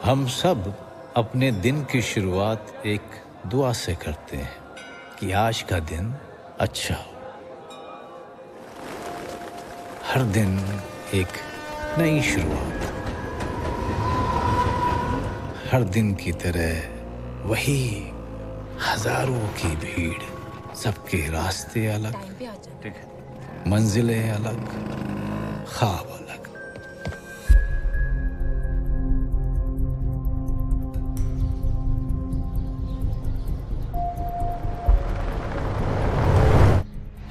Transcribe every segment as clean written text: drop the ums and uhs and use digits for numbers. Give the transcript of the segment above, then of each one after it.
हम सब अपने दिन की शुरुआत एक दुआ से करते हैं कि आज का दिन अच्छा हो। हर दिन एक नई शुरुआत, हर दिन की तरह वही हजारों की भीड़, सबके रास्ते अलग, ठीक है, मंजिलें अलग, ख्वाब अलग।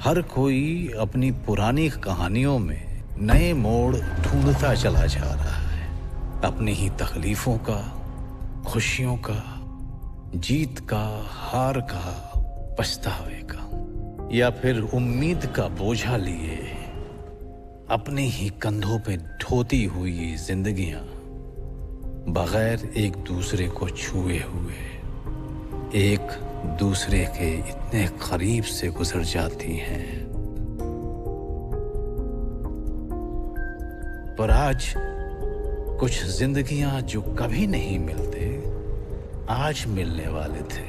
हर कोई अपनी पुरानी कहानियों में नए मोड़ ढूंढता चला जा रहा है, अपनी ही तकलीफों का, खुशियों का, जीत का, हार का, पछतावे का, या फिर उम्मीद का बोझा लिए अपने ही कंधों पे ढोती हुई जिंदगियां बगैर एक दूसरे को छुए हुए एक दूसरे के इतने करीब से गुजर जाती हैं। पर आज कुछ जिंदगियां जो कभी नहीं मिलते, आज मिलने वाले थे,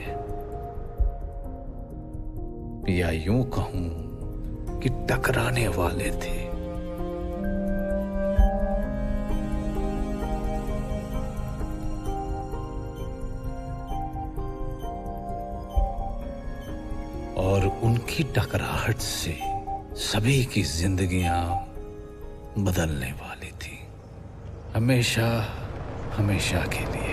या यूं कहूं कि टकराने वाले थे। और उनकी टकराहट से सभी की जिंदगियां बदलने वाली थी, हमेशा हमेशा के लिए।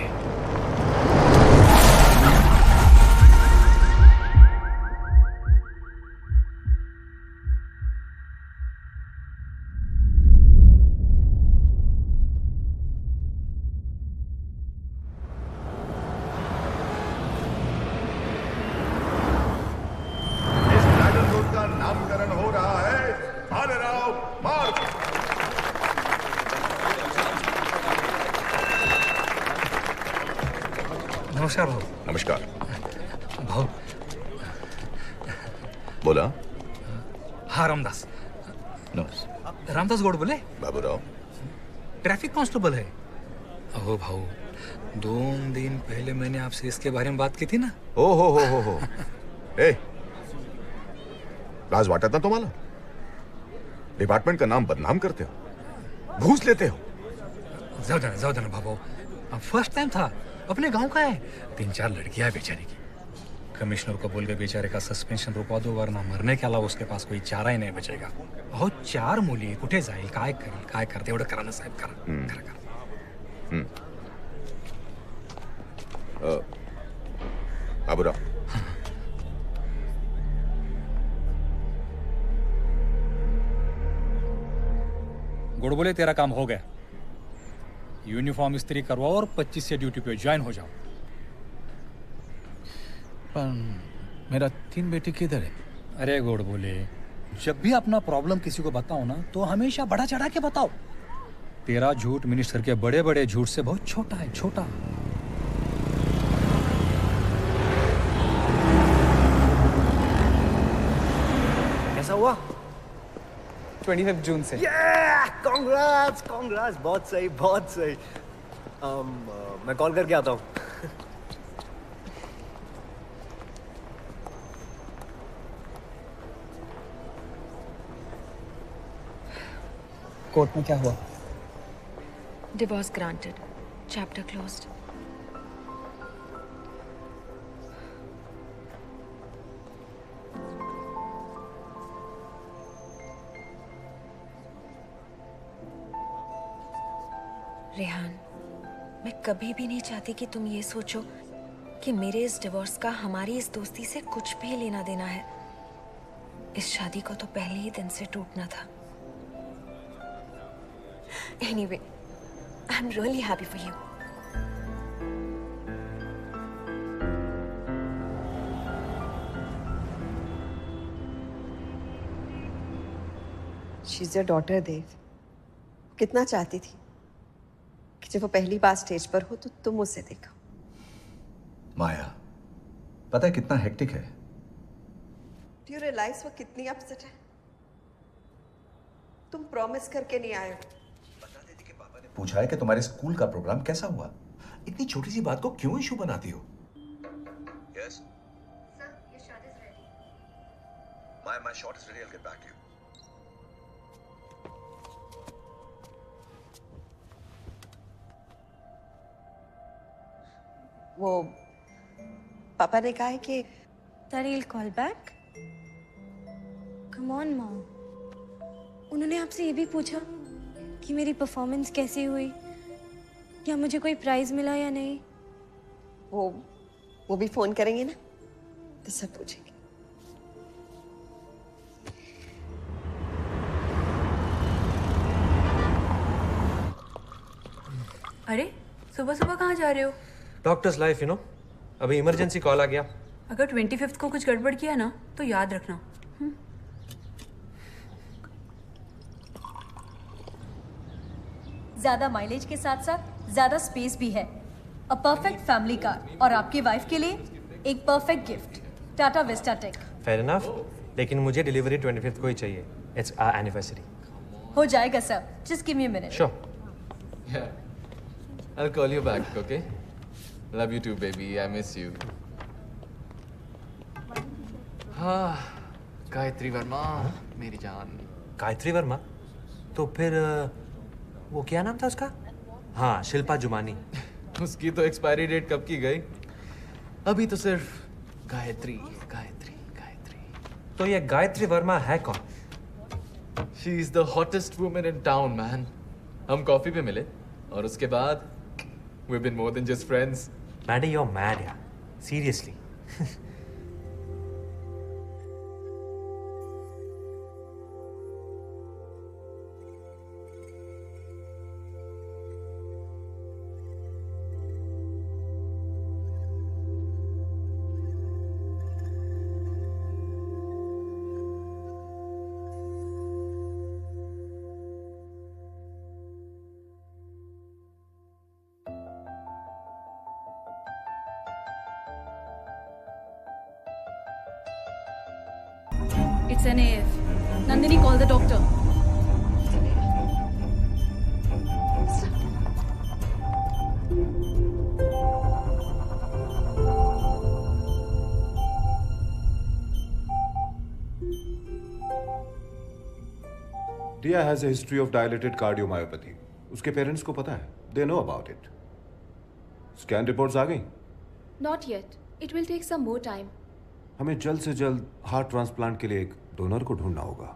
इस ड्रैगन फ्रूट का नामकरण हो रहा है भालेराव मार्ग। नमस्कार भाऊ. नमस्कार. भाऊ, बोला. हा रामदास. रामदास गोडबोले बाबूराव. ट्रैफिक कांस्टेबल है. अहो भाऊ, 2 दिन पहले मैंने आपसे इसके बारे में बात की थी ना. हो ए, लाज वाटत ना तुम्हाला? डिपार्टमेंट का नाम बदनाम करते हो, घूस लेते हो. जाऊ दे ना भाऊ. फर्स्ट टाइम था, अपने गांव का है. 3-4 लड़कियां है बेचारी की. कमिश्नर को बोल के बेचारे का सस्पेंशन रुकवा दो, वरना मरने के अलावा उसके पास कोई चारा ही नहीं बचेगा. अहो 4 मुली कुठे जाईल, काय करेल, काय करते, एवढं करा ना साहेब. करा. बाबूराव. गोडबोले तेरा काम हो गया. यूनिफॉर्म इस्त्री करवाओ और 25 से ड्यूटी पे ज्वाइन हो जाओ. पर मेरा 3 बेटे किधर है? अरे गोडबोले, जब भी अपना प्रॉब्लम किसी को बताओ ना, तो हमेशा बढ़ा चढ़ा के बताओ. तेरा झूठ मिनिस्टर के बड़े बड़े झूठ से बहुत छोटा है, छोटा. कैसा हुआ? 25 जून से. कांग्रेट्स, बहुत सही, बहुत सही. मैं कॉल करके आता हूँ. कोर्ट में क्या हुआ? Divorce granted. Chapter closed. Rehan, मैं कभी भी नहीं चाहती कि तुम ये सोचो कि मेरे इस डिवोर्स का हमारी इस दोस्ती से कुछ भी लेना देना है. इस शादी को तो पहले ही दिन से टूटना था. Anyway, I'm really happy for you. She's your daughter, देव. कितना चाहती थी कि जब वो पहली बार स्टेज पर हो तो तुम उसे देखो. माया, पता है कितना हेक्टिक है? Do you realize वो कितनी अपसेट है? तुम प्रॉमिस करके नहीं आए हो. पूछा है कि तुम्हारे स्कूल का प्रोग्राम कैसा हुआ. इतनी छोटी सी बात को क्यों इशू बनाती हो? Yes. Sir, your shot is ready. My shot is ready. I'll get back to you. वो पापा ने कहा है कि Daddy will call back. Come on, Mom. उन्होंने आपसे ये भी पूछा कि मेरी परफॉर्मेंस कैसी हुई, या मुझे कोई प्राइज मिला या नहीं. वो भी फोन करेंगे ना तो सब पूछेंगे. अरे सुबह सुबह कहाँ जा रहे हो? डॉक्टर्स लाइफ, अभी इमरजेंसी कॉल आ गया. अगर 25th को कुछ गड़बड़ किया ना तो याद रखना. ज्यादा माइलेज के साथ साथ ज्यादा स्पेस भी है. अ परफेक्ट फैमिली कार और आपकी वाइफ के लिए एक perfect gift. Tata Vista tech. Fair enough, लेकिन मुझे डिलीवरी 25th को ही चाहिए. It's our anniversary. हो जाएगा sir. Just give me a minute. Sure. I'll call you back, okay? Love you too, baby. I miss you. हाँ, गायत्री वर्मा, मेरी जान. गायत्री वर्मा? तो फिर वो क्या नाम था उसका? हाँ, शिल्पा जुमानी. उसकी तो एक्सपायरी डेट कब की गई? अभी तो सिर्फ गायत्री, गायत्री, गायत्री. तो ये गायत्री वर्मा है कौन? She is the hottest woman in town, man. हम कॉफी पे मिले और उसके बाद we've been more than just friends. Maddie, you're mad, यार. Seriously. It's an AF. Nandini, call the doctor. Dia has a history of dilated cardiomyopathy. उसके parents को पता है. They know about it. Scan reports आ गई? Not yet. It will take some more time. हमें जल्द से जल्द हार्ट ट्रांसप्लांट के लिए एक डोनर को ढूंढना होगा.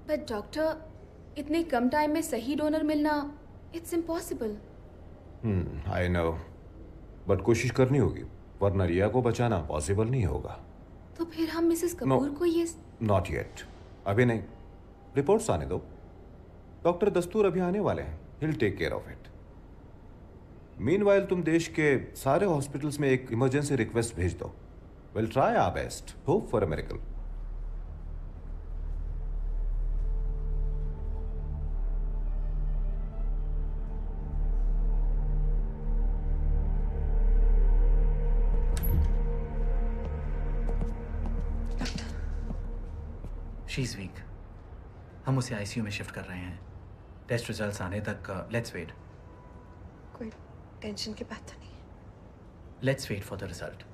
But doctor, इतने कम टाइम में सही डोनर मिलना, it's impossible. I know. But कोशिश करनी होगी, वरना रिया को बचाना पॉसिबल नहीं होगा. तो फिर हम मिसेस कपूर को ये... Not yet. अभी नहीं. रिपोर्ट्स आने दो. डॉक्टर दस्तूर अभी आने वाले हैं. He'll take care of it. Meanwhile, तुम देश के सारे हॉस्पिटल्स में एक इमरजेंसी रिक्वेस्ट भेज दो. We'll try our best. Hope for a miracle. She's weak. हम उसे आईसीयू में शिफ्ट कर रहे हैं. टेस्ट रिजल्ट्स आने तक लेट्स वेट. कोई टेंशन की बात तो नहीं. Let's wait for the result.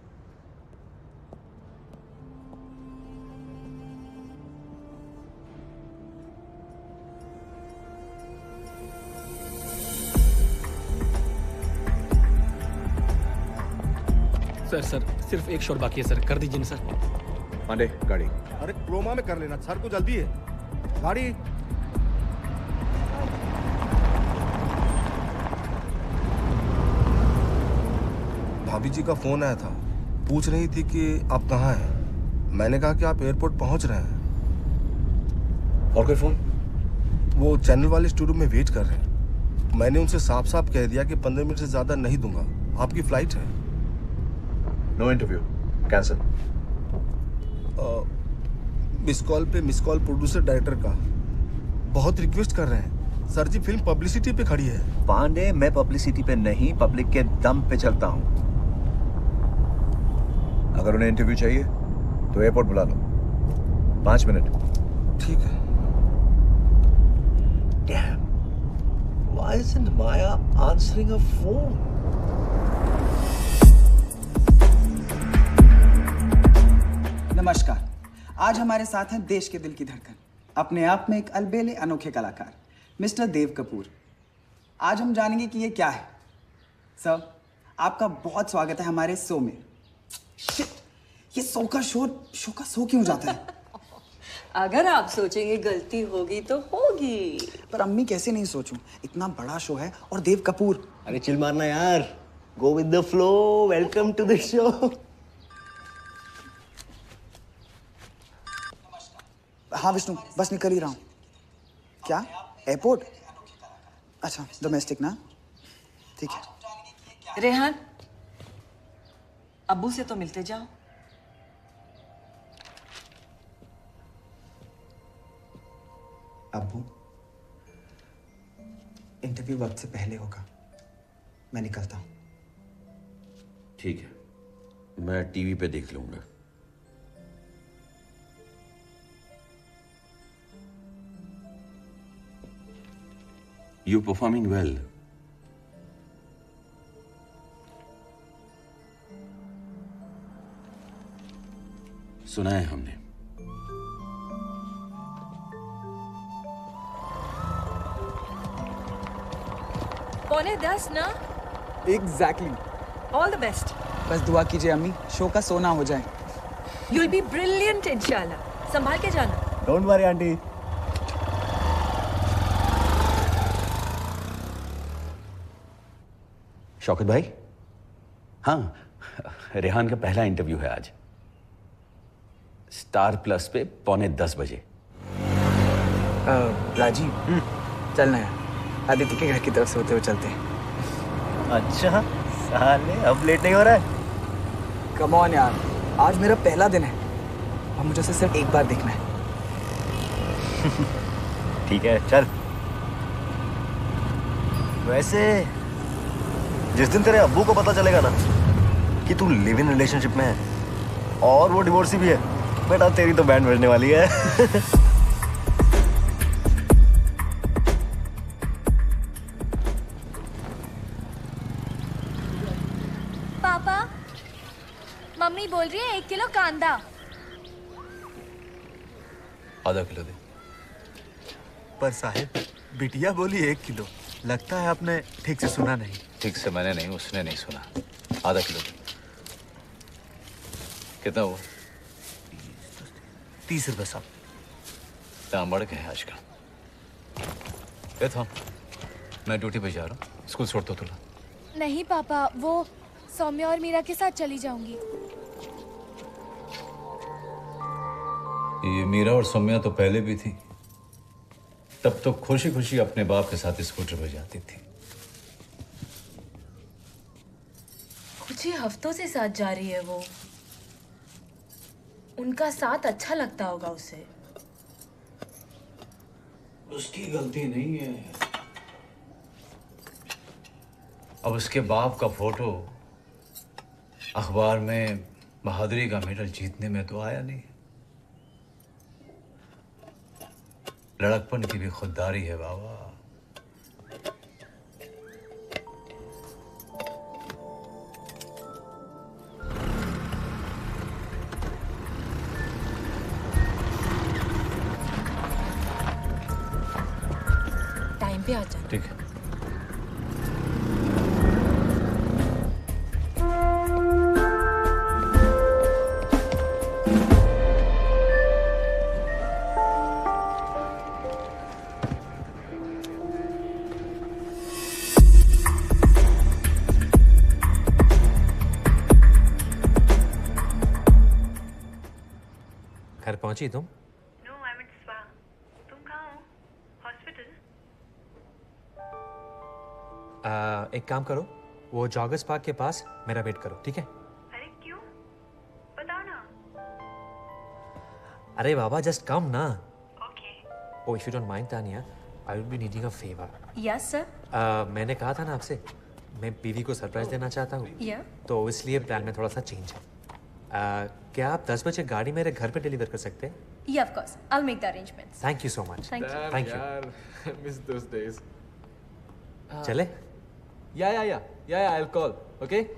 Sir सिर्फ एक शॉट बाकी है सर. कर दीजिए ना सर. पांडे, गाड़ी. अरे क्रोमा में कर लेना सर को जल्दी है. गाड़ी. भाभी जी का फोन आया था. पूछ रही थी कि आप कहाँ हैं. मैंने कहा कि आप एयरपोर्ट पहुंच रहे हैं. और कोई फोन? वो चैनल वाले स्टूडियो में वेट कर रहे हैं. मैंने उनसे साफ साफ कह दिया कि 15 मिनट से ज्यादा नहीं दूंगा. आपकी फ्लाइट है. No interview. Cancel. Miss call पे मिस कॉल प्रोड्यूसर डायरेक्टर का. बहुत रिक्वेस्ट कर रहे हैं. सर जी फिल्म पब्लिसिटी पे खड़ी है. पांडे, मैं पब्लिसिटी पे नहीं, पब्लिक के दम पे चलता हूं. अगर उन्हें इंटरव्यू चाहिए तो एयरपोर्ट बुला लो. 5 मिनट. ठीक है. Damn. Why isn't Maya answering her phone? नमस्कार। आज हमारे साथ हैं देश के दिल की धड़कन, अपने आप में एक अलबेले अनोखे कलाकार मिस्टर देव कपूर। आज हम जानेंगे कि ये क्या है। सर, आपका बहुत स्वागत है हमारे शो में। शिट, ये शो का शो क्यों जाता है? अगर आप सोचेंगे गलती होगी तो होगी। पर अम्मी कैसे नहीं सोचूं? इतना बड़ा शो है और देव कपूर। अरे चिल मारना यार, go with the flow. Welcome to the show. हाँ विष्णु, बस निकल ही रहा हूँ। क्या एयरपोर्ट? अच्छा, डोमेस्टिक ना, ठीक है। रेहान, अब्बू से तो मिलते जाओ। अब्बू, इंटरव्यू वक्त से पहले होगा, मैं निकलता हूँ। ठीक है, मैं टीवी पे देख लूंगा। You performing well. सुना है हमने। पौने 10 ना? एग्जैक्टली। All the best. बस दुआ कीजिए अम्मी, शो का सोना हो जाए। You'll be brilliant इंशाल्लाह। संभाल के जाना। Don't worry aunty. शौकत भाई, हाँ, रेहान का पहला इंटरव्यू है आज, स्टार प्लस पे 9:45 बजे। राजीव, चलना है, आदित्य के घर की तरफ से होते हुए चलते हैं। अच्छा साले, अब लेट नहीं हो रहा है? कम ऑन यार, आज मेरा पहला दिन है और मुझे उसे सिर्फ एक बार देखना है। ठीक है, चल। वैसे जिस दिन तेरे अब्बू को पता चलेगा ना कि तू लिव इन रिलेशनशिप में है और वो डिवोर्सी भी है, बेटा तेरी तो बैंड बजने वाली है। पापा, मम्मी बोल रही है 1 किलो कांदा। आधा किलो दे। पर साहिब, बिटिया बोली 1 किलो। लगता है आपने ठीक से सुना नहीं। ठीक से मैंने नहीं, उसने नहीं सुना। आधा किलो दे। कितना हुआ? 30 रुपए साहब। दाम बढ़ गए आजकल। ये था, मैं ड्यूटी पे जा रहा हूँ, स्कूल छोड़ दो तुला। नहीं पापा, वो सौम्या और मीरा के साथ चली जाऊंगी। ये मीरा और सौम्या तो पहले भी थी, तब तो खुशी खुशी अपने बाप के साथ स्कूटर पे जाती थी। कुछ ही हफ्तों से साथ जा रही है वो। उनका साथ अच्छा लगता होगा उसे। उसकी गलती नहीं है। अब उसके बाप का फोटो अखबार में बहादुरी का मेडल जीतने में तो आया नहीं। लड़कपन की भी खुददारी है बाबा। टाइम पे आ जाना। ठीक है। घर पहुंची तुम? No, I am at spa. तुम कहाँ हो? हॉस्पिटल? एक काम करो, वो जॉगर्स पार्क के पास मेरा वेट करो, ठीक है? अरे क्यों? बताओ ना। अरे बाबा, जस्ट कम ना। Okay. Oh, if you don't mind Tania, I will be needing a favour. Yes sir. मैंने कहा था ना आपसे, मैं बीवी को सरप्राइज देना चाहता हूँ। या। तो इसलिए प्लान में थोड़ा सा चेंज है। क्या आप 10 बजे गाड़ी मेरे घर पे डिलीवर कर सकते हैं? या, of course, I will make the arrangements. Thank you so much. Thank you. Thank you. यार, I miss those days. चले? Yeah, I'll call. Okay?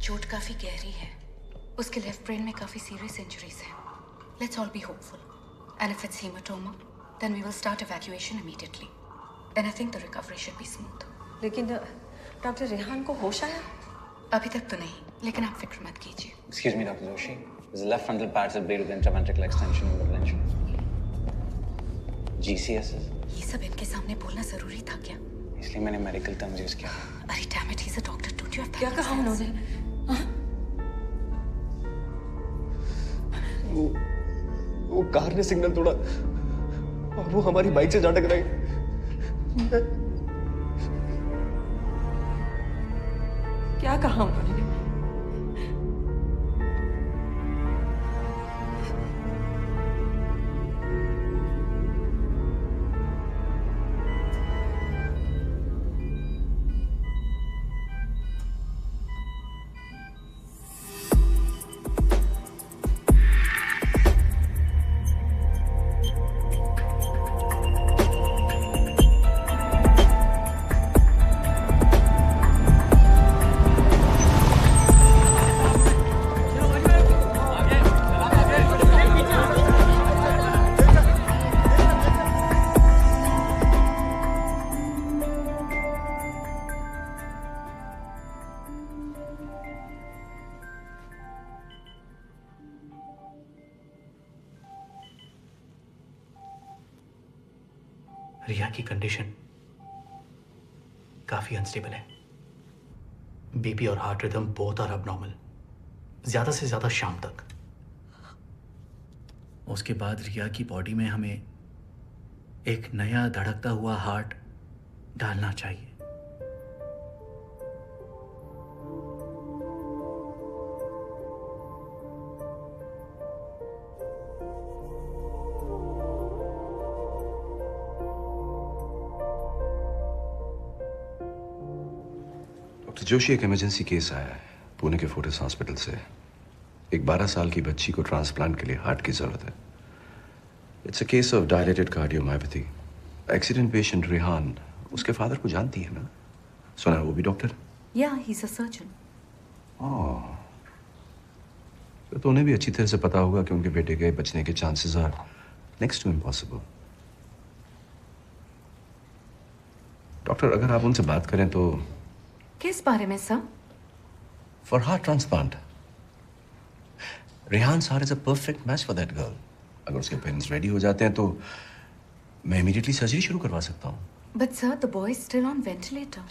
चोट काफी गहरी है। उसके लेफ्ट ब्रेन में काफी सीरियस इंजरीज हैं। Let's all be hopeful and if it's haematoma then we will start evacuation immediately and I think the recovery should be smooth. लेकिन डॉक्टर रेहान को होश आया? अभी तक तो नहीं, लेकिन आप फिक्र मत कीजिए। Excuse me, Dr. Joshi. His left frontal parietal blade with intraventricular extension and intervention. GCSs? ये सब इनके सामने बोलना जरूरी था क्या? इसलिए मैंने मेडिकल टर्म्स यूज किया। अरे damn it, he is a doctor, don't you have क्या कहा उन्होंने? वो कार ने सिग्नल तोड़ा और वो हमारी बाइक से जा टकराई। क्या कहा उन्होंने? रिया की कंडीशन काफी अनस्टेबल है। बीपी और heart rhythm both are abnormal, ज्यादा से ज्यादा शाम तक। उसके बाद रिया की बॉडी में हमें एक नया धड़कता हुआ हार्ट डालना चाहिए। जोशी, एक इमरजेंसी केस आया है पुणे के फोर्टिस हॉस्पिटल से। एक 12 साल की बच्ची को ट्रांसप्लांट के लिए हार्ट की जरूरत है। It's a case of dilated cardiomyopathy. Accident patient Rehan उसके फादर को जानती है ना? सुना है वो भी डॉक्टर? या ही इज अ सर्जन। तो उन्हें भी अच्छी तरह से पता होगा कि उनके बेटे के बचने के chances are next to impossible. Doctor, अगर आप उनसे बात करें तो। किस बारे में sir? For heart transplant. Rehan सार is a perfect match for that girl. अगर उसके पेरेंट्स रेडी हो जाते हैं तो मैं इमीडिएटली सर्जरी शुरू करवा सकता हूँ। But sir, the boy is still on ventilator.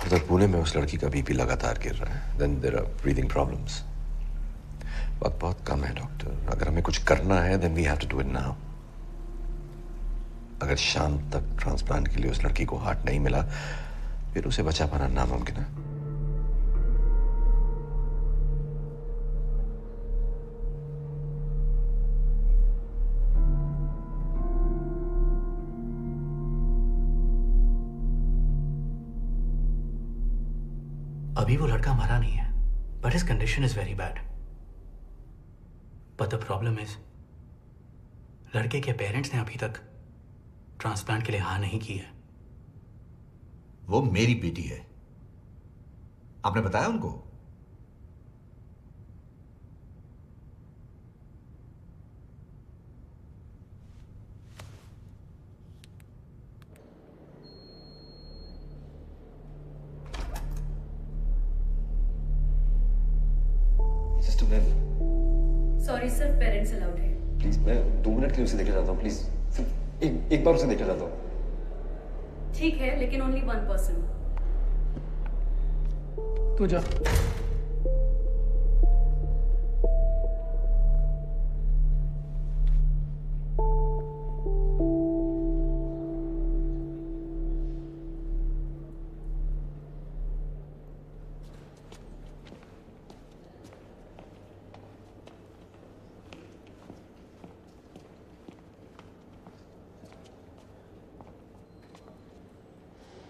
उधर पुणे में उस लड़की का बीपी लगातार गिर रहा है। Then there are breathing problems. वक्त बहुत कम है डॉक्टर। अगर हमें कुछ करना है then we have to do it now. अगर शाम तक ट्रांसप्लांट के लिए उस लड़की को हार्ट नहीं मिला फिर उसे बचा पाना नामुमकिन है। अभी वो लड़का मरा नहीं है, but his condition is very bad. But the problem is लड़के के पेरेंट्स ने अभी तक ट्रांसप्लांट के लिए हाँ नहीं की है। वो मेरी बेटी है, आपने बताया उनको? Sister ma'am, sorry sir, parents allowed है। प्लीज मैं 2 मिनट के लिए उसे देखना चाहता हूँ। प्लीज सिर्फ एक बार उसे देखना चाहता हूँ। ठीक है, लेकिन ओनली 1 पर्सन। तू जा।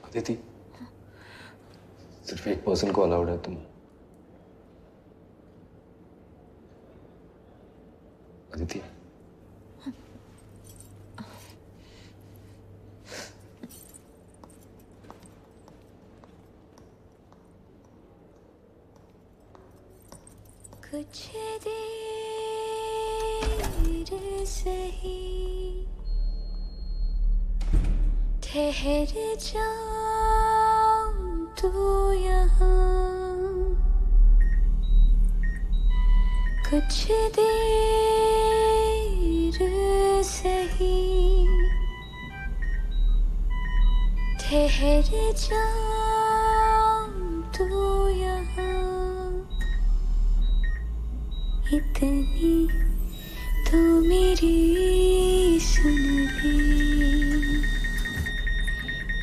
अदिति, सिर्फ एक पर्सन को अलाउड है। तुम अदिति, कुछ देर सही ठहर जाऊं तू यहाँ, कुछ देर सही ठहर जाऊं तू यहाँ, इतनी तो मेरी सुन ले,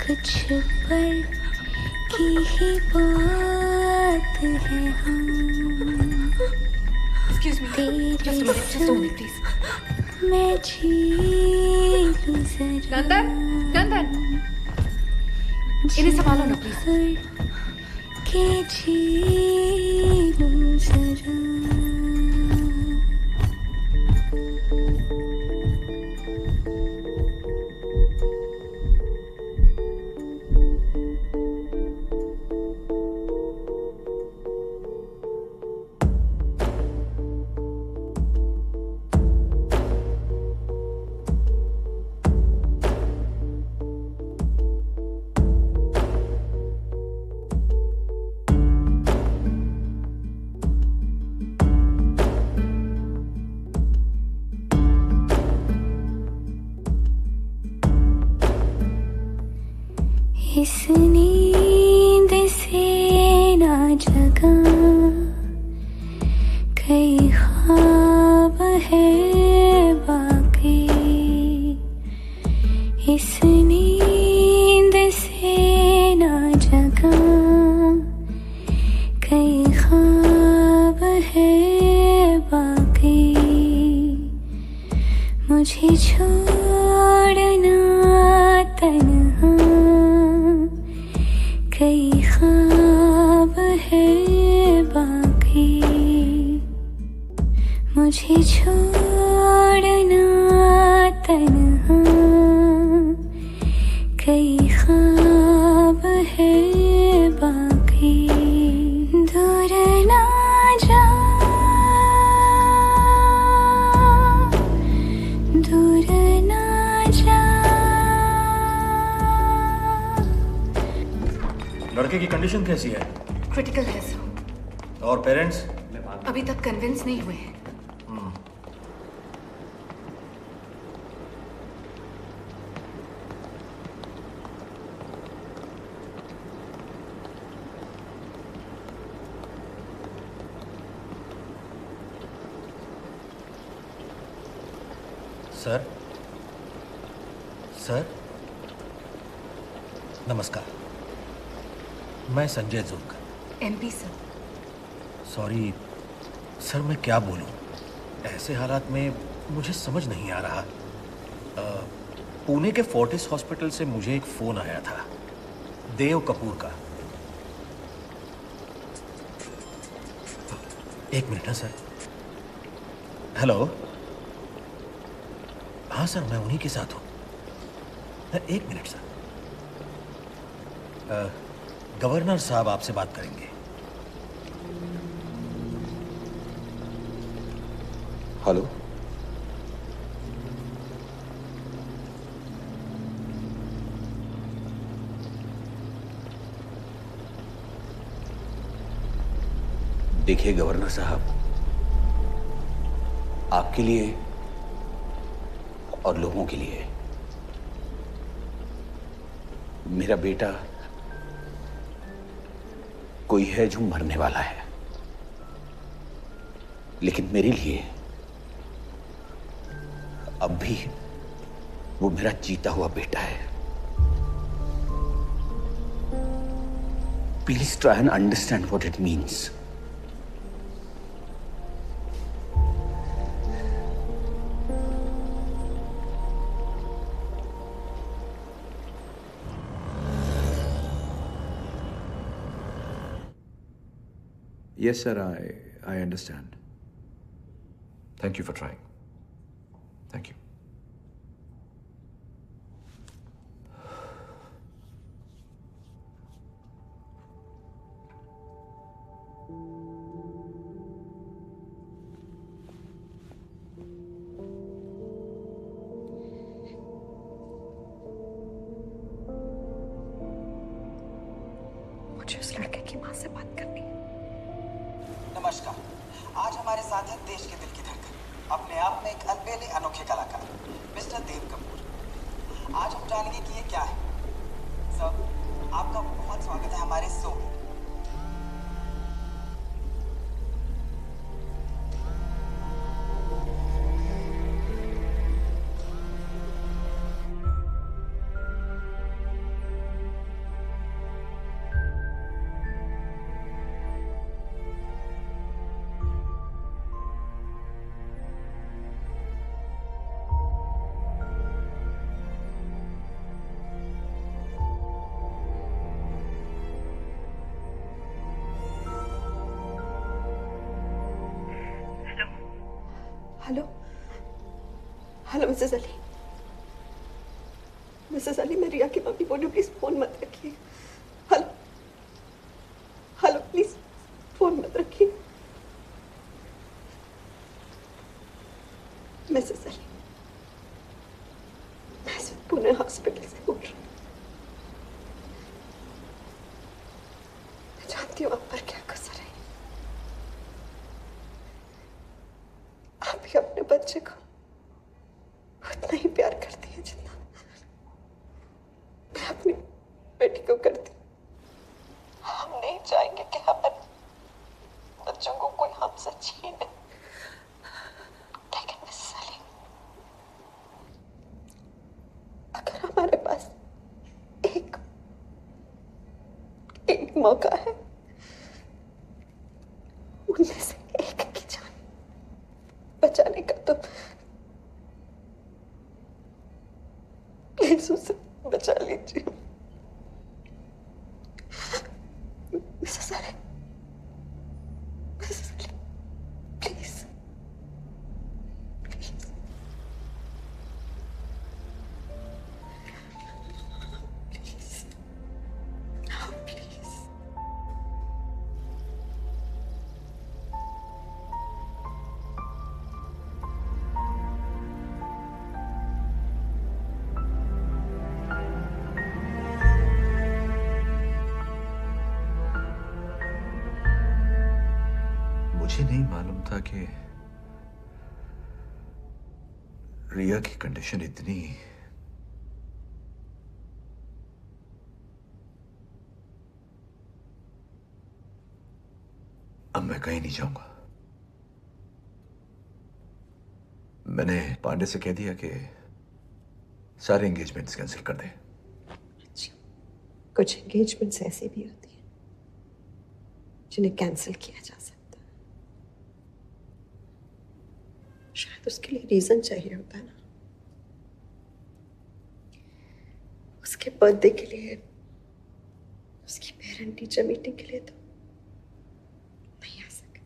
कुछ पल की ही बात है हम। Excuse me, just a minute, please. मैं जी लूं जरा, नंदन, इन्हें संभालो ना प्लीज। के जी लूं जरा। इस नींद से ना जगा, कई ख्वाब है बाकी। इस नींद से ना जगा, कई ख्वाब है बाकी। मुझे छोड़ना तन्हा, कई ख्वाब है बाकी। मुझे छोड़ना तन्हा, कई ख्वाब है बाकी। दूर ना जा, दूर ना जा। लड़के की कंडीशन कैसी है? क्रिटिकल है सर। और पेरेंट्स? अभी तक कन्विंस नहीं हुए हैं। सर, नमस्कार। मैं Sanjay Jurg. MP sir. Sorry sir, मैं क्या बोलूं, ऐसे हालात में मुझे समझ नहीं आ रहा। पुणे के फोर्टिस हॉस्पिटल से मुझे एक फोन आया था देव कपूर का। एक मिनट ना सर। हेलो, हाँ सर, मैं उन्हीं के साथ हूँ। एक मिनट सर। गवर्नर साहब आपसे बात करेंगे। हेलो, देखिए गवर्नर साहब, आपके लिए और लोगों के लिए मेरा बेटा कोई है जो मरने वाला है, लेकिन मेरे लिए अब भी वो मेरा जीता हुआ बेटा है। Please try and understand what it means. Yes, sir, I understand. Thank you for trying. Thank you. मुझे उस लड़के की माँ से बात करनी है। नमस्कार, आज हमारे साथ है देश के दिल की धड़कन, अपने आप में एक अलबेले अनोखे कलाकार मिस्टर देव कपूर। आज हम जानेंगे कि ये क्या है। सर, आपका बहुत स्वागत है हमारे शो में। Hello hello Mrs Ali. Mrs Ali, मैं रिया की मम्मी बोल रही हूँ, प्लीज फोन मत रखिए। हेलो हेलो, प्लीज फोन मत रखिए। मिसेस अली, मैं सिर्फ पुणे हॉस्पिटल से बोल रही हूँ। मैं जानती हूँ आप पर क्या कसर है। आप भी अपने बच्चे को उतना ही प्यार करती है जितना मैं अपनी बेटी को करती हूँ। हम नहीं चाहेंगे कि हमारे बच्चों को कोई हमसे छीने। लेकिन मिसेस अली, अगर हमारे पास एक मौका है, उनमें से एक की जान बचाने का, तो प्लीज उसे बचा लीजिए। Mrs Ali, Mrs Ali, please please. Please हाँ, प्लीज। मुझे नहीं मालूम था कि रिया की कंडीशन इतनी। अब मैं कहीं नहीं जाऊंगा। मैंने पांडे से कह दिया कि सारे एंगेजमेंट्स कैंसिल कर दे। कुछ एंगेजमेंट्स ऐसी भी होती हैं जिन्हें कैंसिल किया जा सकता है। शायद उसके लिए रीजन चाहिए होता है ना। उसके बर्थडे के लिए, उसकी पेरेंट टीचर मीटिंग के लिए तो नहीं आ सके।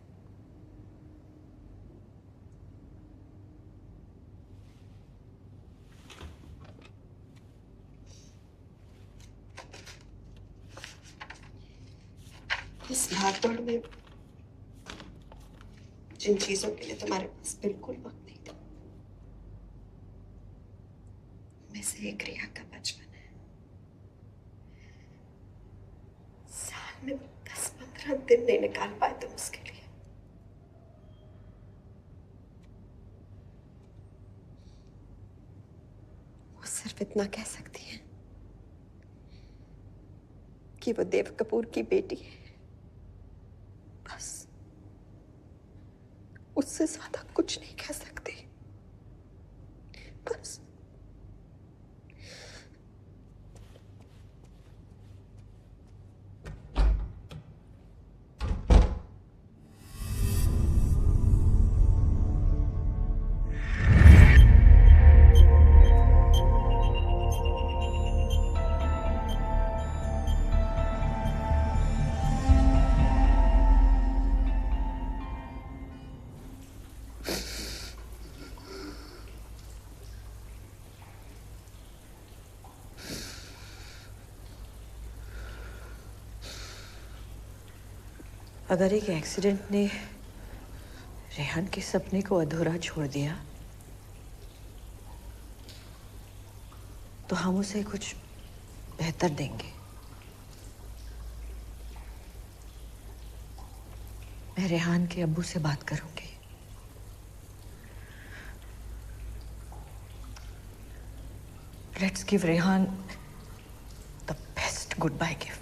इस भागदौड़ में जिन चीजों के लिए तुम्हारे पास बिल्कुल वक्त नहीं था, में से एक रिया का बचपन है। साल में 10-15 दिन नहीं निकाल पाए तुम उसके लिए। वो सिर्फ इतना कह सकती है कि वो देव कपूर की बेटी है, बस। उससे ज्यादा कुछ नहीं कह सकती, बस। अगर एक एक्सीडेंट ने रेहान के सपने को अधूरा छोड़ दिया तो हम उसे कुछ बेहतर देंगे। मैं रेहान के अब्बू से बात करूंगी। Let's give Rehan the best goodbye gift.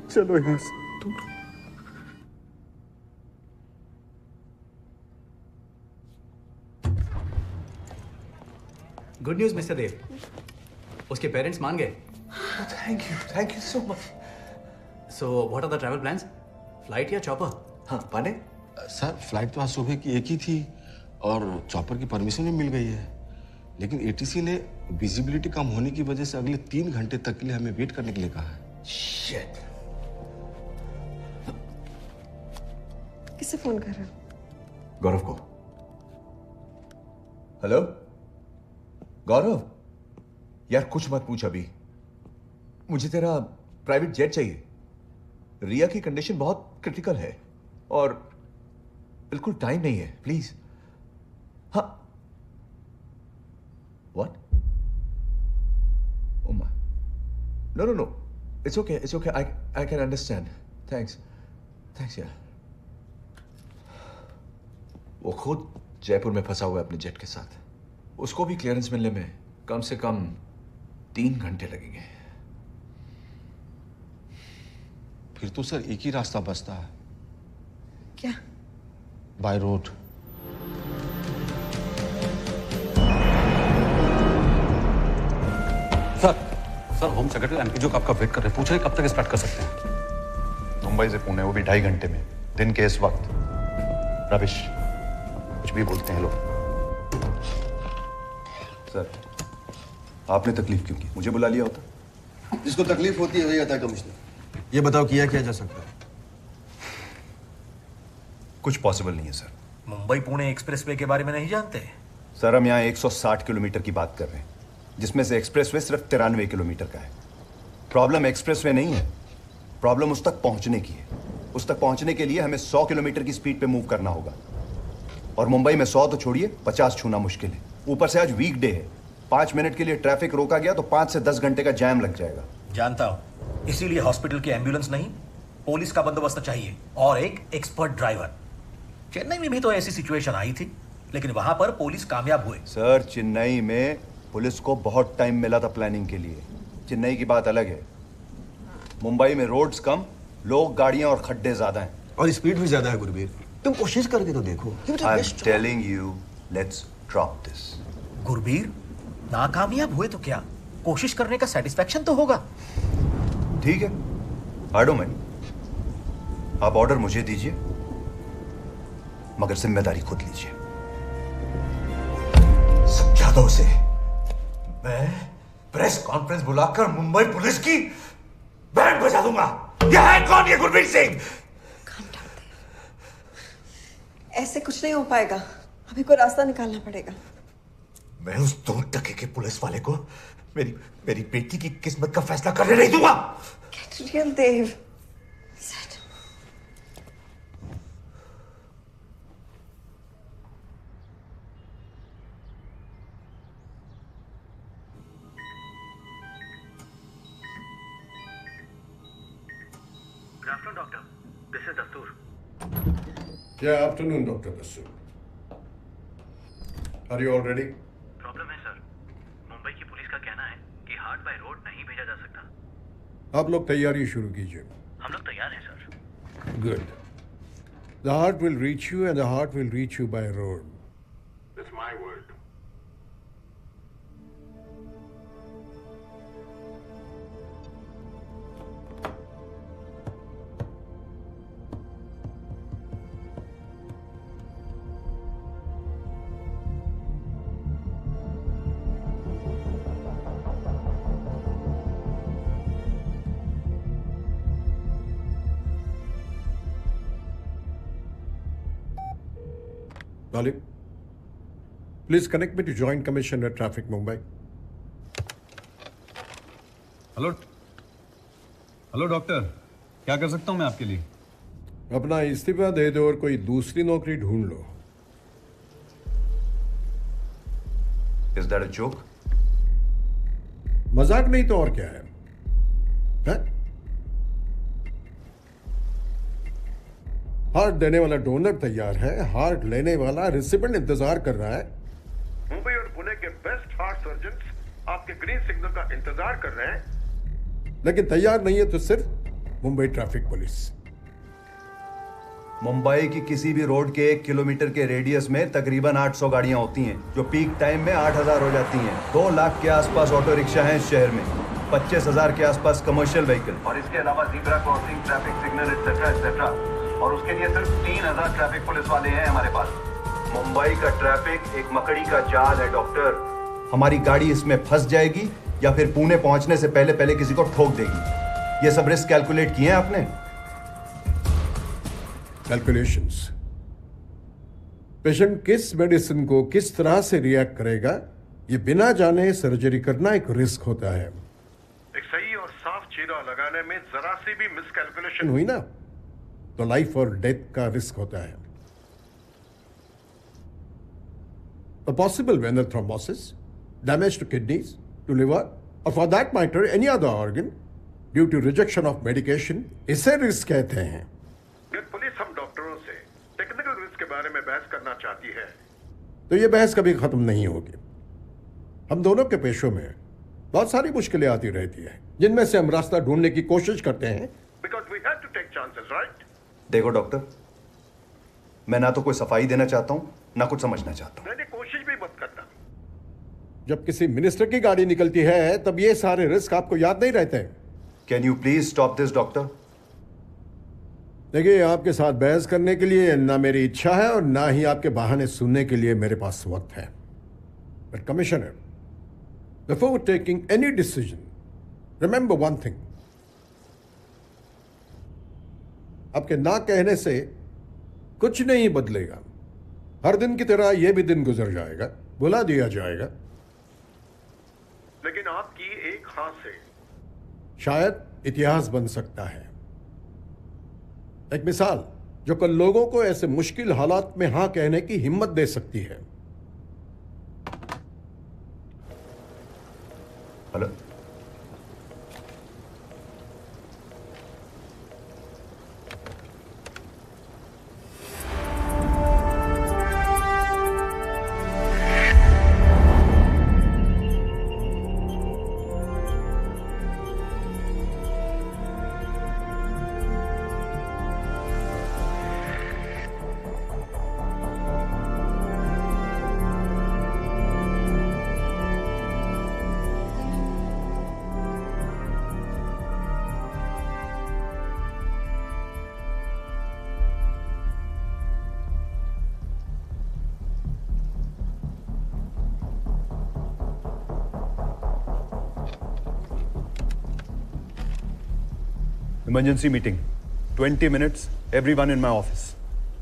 चलो यहाँ से दूर। गुड न्यूज मिस्टर देव, उसके पेरेंट्स मान गए। Thank you so much. So what are the travel plans? Flight या चॉपर? हाँ पांडे सर, फ्लाइट तो आज सुबह की एक ही थी और चॉपर की परमिशन भी मिल गई है, लेकिन एटीसी ने विजिबिलिटी कम होने की वजह से अगले 3 घंटे तक के लिए हमें वेट करने के लिए कहा है। शिट। किसे फोन कर रहे हो? गौरव को। हेलो गौरव, यार कुछ मत पूछ अभी, मुझे तेरा प्राइवेट जेट चाहिए। रिया की कंडीशन बहुत क्रिटिकल है और बिल्कुल टाइम नहीं है, प्लीज। हाँ। What? Oh my, no, it's okay, I can understand. Thanks यार। वो खुद जयपुर में फंसा हुआ है अपने जेट के साथ। उसको भी क्लियरेंस मिलने में कम से कम 3 घंटे लगेंगे। फिर तो सर एक ही रास्ता बचता है। क्या? By road. Sir home secretary MP जो आपका वेट कर रहे हैं, पूछ रहे कब तक स्टार्ट कर सकते हैं? मुंबई से पुणे, वो भी 2.5 घंटे में, दिन के इस वक्त। रविश, कुछ भी बोलते हैं लोग। सर आपने तकलीफ क्यों की? मुझे बुला लिया होता। जिसको तकलीफ होती है वही आता है कमिश्नर। ये बताओ किया क्या जा सकता है? कुछ पॉसिबल नहीं है सर। मुंबई पुणे एक्सप्रेसवे के बारे में नहीं जानते? सर हम यहाँ 160 किलोमीटर की बात कर रहे हैं, जिसमें से एक्सप्रेसवे सिर्फ 93 किलोमीटर का है। प्रॉब्लम एक्सप्रेसवे नहीं है, प्रॉब्लम उस तक पहुंचने की है। उस तक पहुंचने के लिए हमें 100 किलोमीटर की स्पीड पे मूव करना होगा, और मुंबई में 100 तो छोड़िए 50 छूना मुश्किल है। ऊपर से आज वीकडे है, 5 मिनट के लिए ट्रैफिक रोका गया तो 5 से 10 घंटे का जैम लग जाएगा। जानता हूं, इसीलिए हॉस्पिटल की एम्बुलेंस नहीं, पुलिस का बंदोबस्त चाहिए और एक एक्सपर्ट ड्राइवर। चेन्नई में भी तो ऐसी सिचुएशन आई थी, लेकिन वहां पर पुलिस कामयाब हुए। सर चेन्नई में पुलिस को बहुत टाइम मिला था प्लानिंग के लिए। चेन्नई की बात अलग है। मुंबई में रोड्स कम, लोग, गाड़ियां और खड्डे ज्यादा हैं, और स्पीड भी ज्यादा है गुरबीर। तुम कोशिश करके तो देखो। आई am telling you, let's drop this. Gurbir, नाकामयाब हुए तो क्या, कोशिश करने का सेटिस्फेक्शन तो होगा। ठीक है, आई डोंट माइंड। आप ऑर्डर मुझे दीजिए, मगर जिम्मेदारी खुद लीजिए। समझा दो उसे। मैं प्रेस कॉन्फ्रेंस बुलाकर मुंबई पुलिस की बैंड बजा दूंगा। यह है कौन, ये गुरबीर सिंह? ऐसे कुछ नहीं हो पाएगा, अभी कोई रास्ता निकालना पड़ेगा। मैं उस 2 टके के पुलिस वाले को मेरी बेटी की किस्मत का फैसला करने नहीं दूंगा। Get real, Dev. Good afternoon, doctor. This is Dastoor. Yeah, afternoon, Dr. Dastoor. Are you all ready? Problem है सर, मुंबई की पुलिस का कहना है कि हार्ट बाय रोड नहीं भेजा जा सकता। आप लोग तैयारी शुरू कीजिए। हम लोग तैयार हैं sir. Good. The heart will reach you and the heart will reach you by road. That's my word. Dolly, please connect me to Joint Commissioner Traffic, Mumbai. Hello doctor, क्या कर सकता हूँ मैं आपके लिए? अपना इस्तीफा दे दो और कोई दूसरी नौकरी ढूंढ लो। Is that a joke? मजाक नहीं तो और क्या है? हार्ट देने वाला डोनर तैयार है, हार्ट लेने वाला रिसिपेंट इंतजार कर रहा है। मुंबई और पुणे के बेस्ट हार्ट सर्जन्स आपके ग्रीन सिग्नल का इंतजार कर रहे हैं, लेकिन तैयार नहीं है तो सिर्फ मुंबई ट्रैफिक पुलिस। मुंबई की किसी भी रोड के 1 किलोमीटर के रेडियस में तकरीबन 800 गाड़ियां होती हैं, जो पीक टाइम में 8000 हो जाती हैं। 2 लाख के आसपास ऑटो रिक्शा हैं इस शहर में, 25,000 के आसपास कमर्शियल व्हीकल, और इसके अलावा zebra crossing, traffic signal etcetera etcetera, और उसके लिए सिर्फ 3000 ट्रैफिक पुलिस वाले हैं हमारे पास। मुंबई का ट्रैफिक एक मकड़ी का जाल है डॉक्टर। हमारी गाड़ी इसमें फंस जाएगी या फिर पुणे पहुंचने से पहले पहले किसी को ठोक देगी। ये सब रिस्क कैलकुलेट किए हैं आपने? कैलकुलेशंस। पेशेंट किस मेडिसिन को किस तरह से रिएक्ट करेगा, ये बिना जाने सर्जरी करना एक रिस्क होता है। एक सही और साफ चीरा लगाने में जरा सी भी मिसकैलकुलेशन हुई ना तो लाइफ और डेथ का रिस्क होता है। A possible venous thrombosis, damage to kidneys, to liver, or for that matter any other organ due to rejection of medication, इसे रिस्क कहते हैं। पुलिस हम डॉक्टरों से टेक्निकल रिस्क के बारे में बहस करना चाहती है, तो ये बहस कभी खत्म नहीं होगी। हम दोनों के पेशों में बहुत सारी मुश्किलें आती रहती है, जिनमें से हम रास्ता ढूंढने की कोशिश करते हैं। because we have to take chances, right? देखो डॉक्टर, मैं ना तो कोई सफाई देना चाहता हूं ना कुछ समझना चाहता हूं। मैंने कोशिश भी मत करना। जब किसी मिनिस्टर की गाड़ी निकलती है तब ये सारे रिस्क आपको याद नहीं रहते हैं। Can you please stop this doctor? देखिए, आपके साथ बहस करने के लिए ना मेरी इच्छा है और ना ही आपके बहाने सुनने के लिए मेरे पास वक्त है। But commissioner, Before taking any decision, remember one thing. आपके ना कहने से कुछ नहीं बदलेगा. हर दिन की तरह यह भी दिन गुजर जाएगा, बुला दिया जाएगा. लेकिन आपकी एक हाथ से शायद इतिहास बन सकता है. एक मिसाल जो कल लोगों को ऐसे मुश्किल हालात में हां कहने की हिम्मत दे सकती है. Hello. Emergency meeting 20 minutes everyone in my office.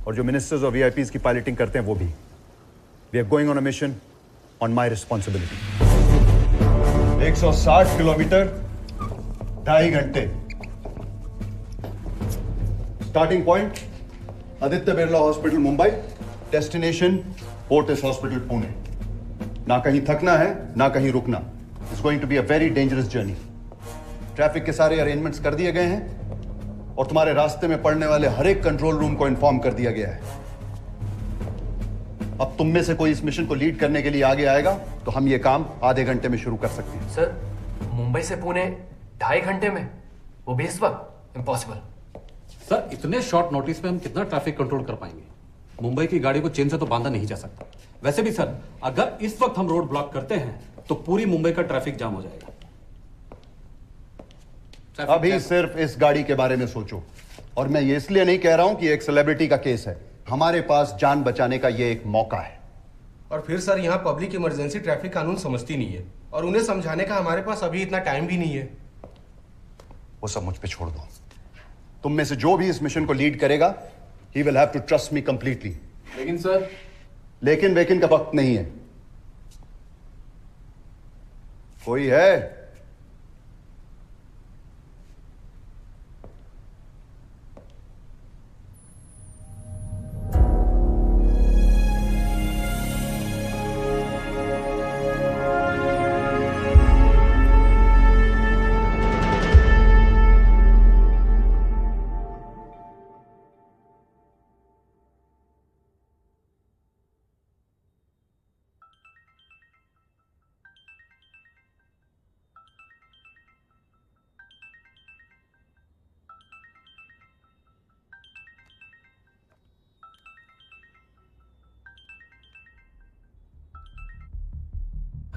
और जो मिनिस्टर्स और वीआईपीज की पायलटिंग करते हैं वो भी. We are going on a mission on my responsibility. 160 kilometre 2.5 घंटे. Starting point Aditya Birla hospital Mumbai. Destination Fortis hospital Pune. ना कहीं थकना है ना कहीं रुकना. It's going to be a very dangerous journey. Traffic के सारे अरेंजमेंट्स कर दिए गए हैं और तुम्हारे रास्ते में पड़ने वाले हर एक कंट्रोल रूम को इन्फॉर्म कर दिया गया है. अब तुम में से कोई इस मिशन को लीड करने के लिए आगे आएगा तो हम ये काम आधे घंटे में शुरू कर सकते हैं. सर, मुंबई से पुणे 2.5 घंटे में, वो भी इस वक्त? इम्पॉसिबल. सर, इतने शॉर्ट नोटिस में हम कितना ट्रैफिक कंट्रोल कर पाएंगे? मुंबई की गाड़ी को चेन से तो बांधा नहीं जा सकता. वैसे भी सर, अगर इस वक्त हम रोड ब्लॉक करते हैं तो पूरी मुंबई का ट्रैफिक जाम हो जाएगा. अभी सिर्फ इस गाड़ी के बारे में सोचो. और मैं ये इसलिए नहीं कह रहा हूं कि एक सेलिब्रिटी का केस है. हमारे पास जान बचाने का ये एक मौका है. और फिर सर, यहाँ पब्लिक इमरजेंसी ट्रैफिक कानून समझती नहीं है और उन्हें समझाने का हमारे पास अभी इतना टाइम भी नहीं है. वो सब मुझ पे छोड़ दो. तुम में से जो भी इस मिशन को लीड करेगा, he will have to trust me completely. लेकिन सर, लेकिन वेकिन का वक्त नहीं है. कोई है?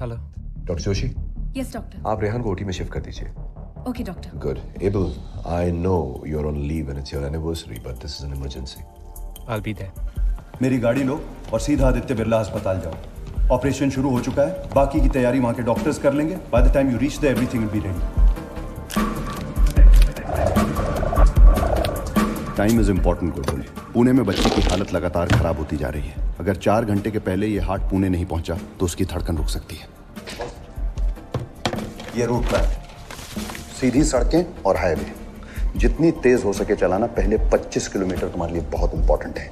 Hello doctor Joshi. Yes doctor. आप रेहान को ओटी में शिफ्ट कर दीजिए. Okay doctor. Good. Abel, I know you are on leave and it's your anniversary, but this is an emergency. I will be there. मेरी गाड़ी लो और सीधा आदित्य बिरला अस्पताल जाओ. ऑपरेशन शुरू हो चुका है. बाकी की तैयारी वहां के डॉक्टर्स कर लेंगे. By the time you reach there everything will be ready. Time is important good. Pune में बच्चे की हालत लगातार खराब होती जा रही है. अगर 4 घंटे के पहले ये हार्ट पुणे नहीं पहुंचा तो उसकी धड़कन रुक सकती है. ये रूट मैप. सीधी सड़कें और हाईवे. जितनी तेज हो सके चलाना. पहले 25 किलोमीटर तुम्हारे लिए बहुत इंपॉर्टेंट है.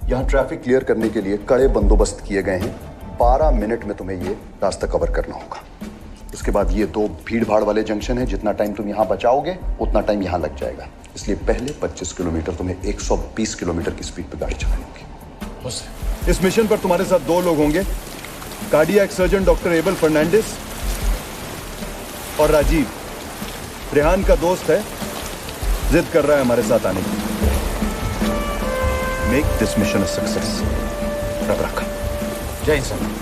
यहाँ ट्रैफिक क्लियर करने के लिए कड़े बंदोबस्त किए गए हैं. 12 मिनट में तुम्हें ये रास्ता कवर करना होगा. उसके बाद ये 2 भीड़ भाड़ वाले जंक्शन है. जितना टाइम तुम यहाँ बचाओगे उतना टाइम यहाँ लग जाएगा. इसलिए पहले 25 किलोमीटर तुम्हें 120 किलोमीटर की स्पीड पर गाड़ी चलानी होगी. इस मिशन पर तुम्हारे साथ 2 लोग होंगे. Cardiac surgeon doctor Abel Fernandes और राजीव. रेहान का दोस्त है, जिद कर रहा है हमारे साथ आने की. Make this mission a success. रब रखा. जय Hind sir.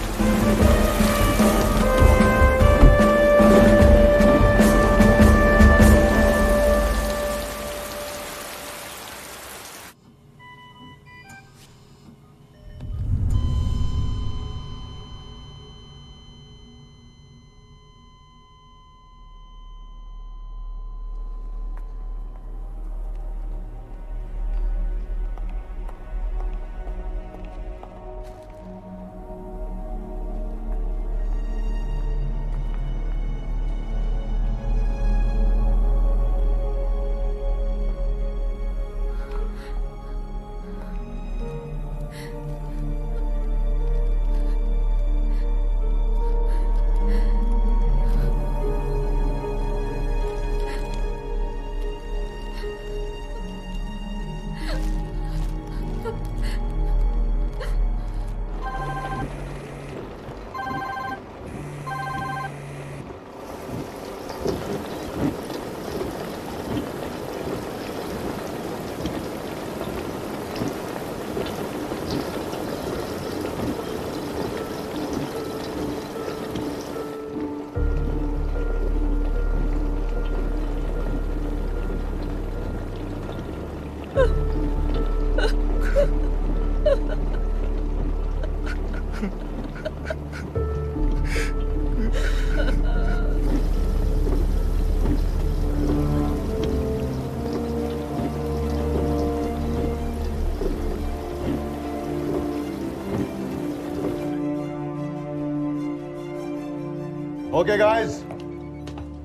Okay, guys.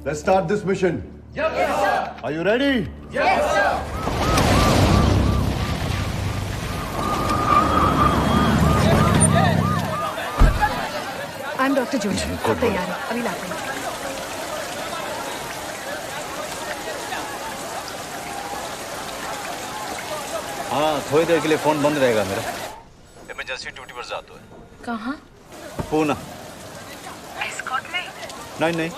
Let's start this mission. Yes, sir. Are you ready? Yes, sir. I'm Dr. Joshi. अब तैयार है, अभी लाते हैं। हाँ, थोड़ी देर के लिए फोन बंद रहेगा मेरा। इमरजेंसी ड्यूटी पर जाता है। कहाँ? पूना। एस्कॉर्ट में? नहीं।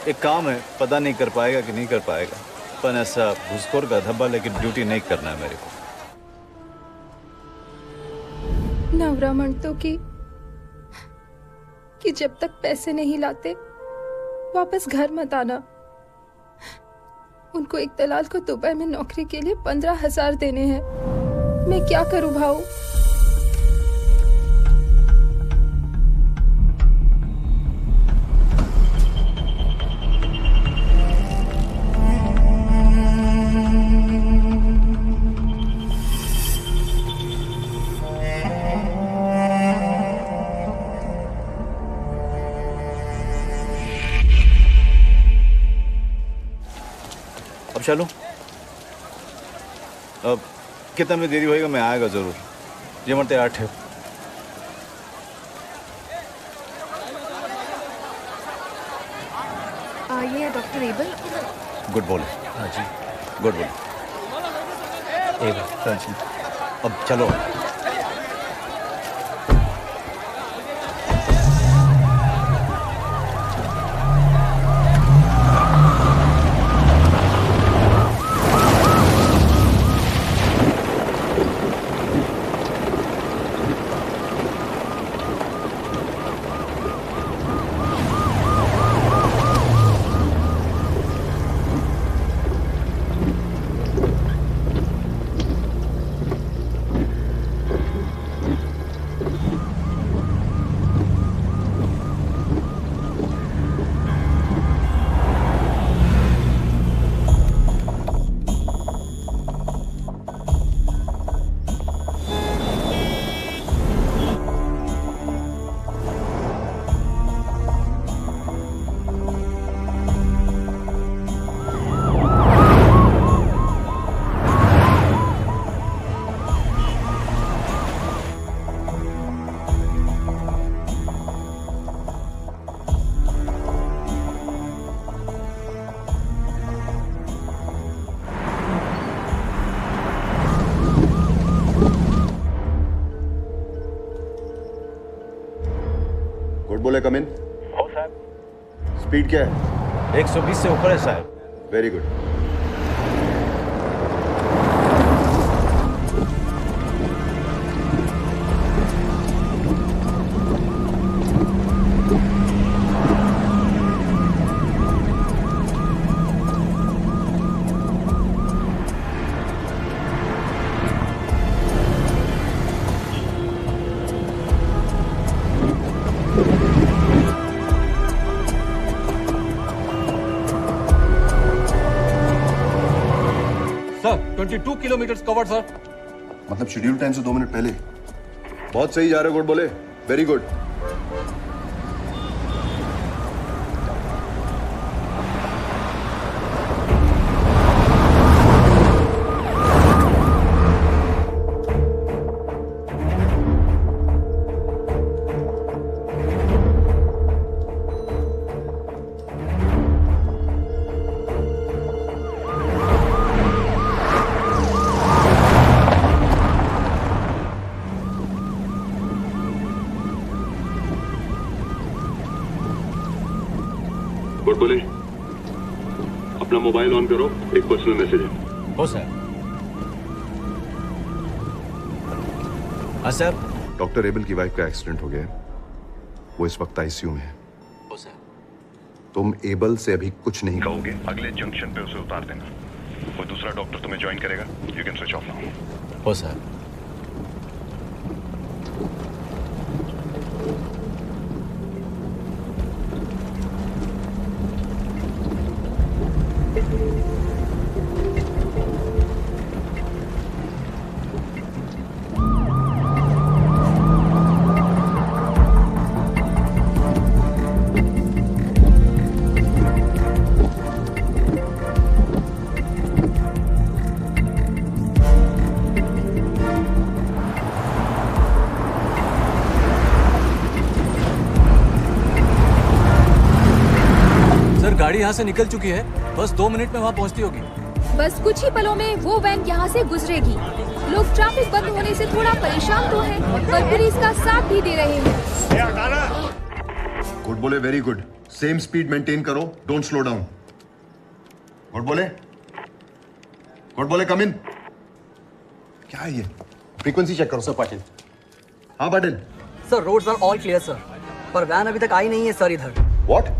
एक काम है, पता नहीं कर पाएगा कि नहीं कर पाएगा। पर ऐसा घुसखोर का धब्बा लेकिन ड्यूटी नहीं करना है मेरे को। नवरा म्हणतो कि जब तक पैसे नहीं लाते वापस घर मत आना। उनको एक दलाल को दुबई में नौकरी के लिए 15,000 देने हैं। मैं क्या करूं भाऊ? अब चलो। अब कितना में देरी होएगा, मैं आएगा जरूर। ये मरते 8 है। ये है डॉक्टर एबल। गुड बोले। हाँ जी, गुड बोले। एबल। हाँ जी। अब चलो। बोले कम इन। हो साहब। स्पीड क्या है? 120 से ऊपर है साहब। Very good. Sir 22 kilometre covered sir. मतलब शेड्यूल टाइम से 2 मिनट पहले। बहुत सही जा रहे हो गुड बोले। Very good. गुड बोले, अपना मोबाइल ऑन करो, एक पर्सनल मैसेज है। हो सर। हाँ सर। डॉक्टर एबल की वाइफ का एक्सीडेंट हो गया है। वो इस वक्त आईसीयू में है। हो सर। तुम एबल से अभी कुछ नहीं कहोगे, अगले जंक्शन पे उसे उतार देना। कोई दूसरा डॉक्टर तुम्हें ज्वाइन करेगा। You can switch off now. हो सर। यहाँ से निकल चुकी है, बस 2 मिनट में वहाँ पहुँचती होगी। बस कुछ ही पलों में वो वैन यहाँ से गुजरेगी। लोग ट्रैफिक बंद होने से थोड़ा परेशान तो हैं, पर पुलिस का साथ भी दे रहे हैं। गुड बोले, very good. Same speed maintain करो, डोंट स्लो डाउन। गुड बोले, गुड बोले, कम इन। क्या है ये? फ्रीक्वेंसी चेक करो। सर पाटिल। हाँ Patil. Sir roads are all clear sir, पर वैन अभी तक आई नहीं है सर इधर। व्हाट?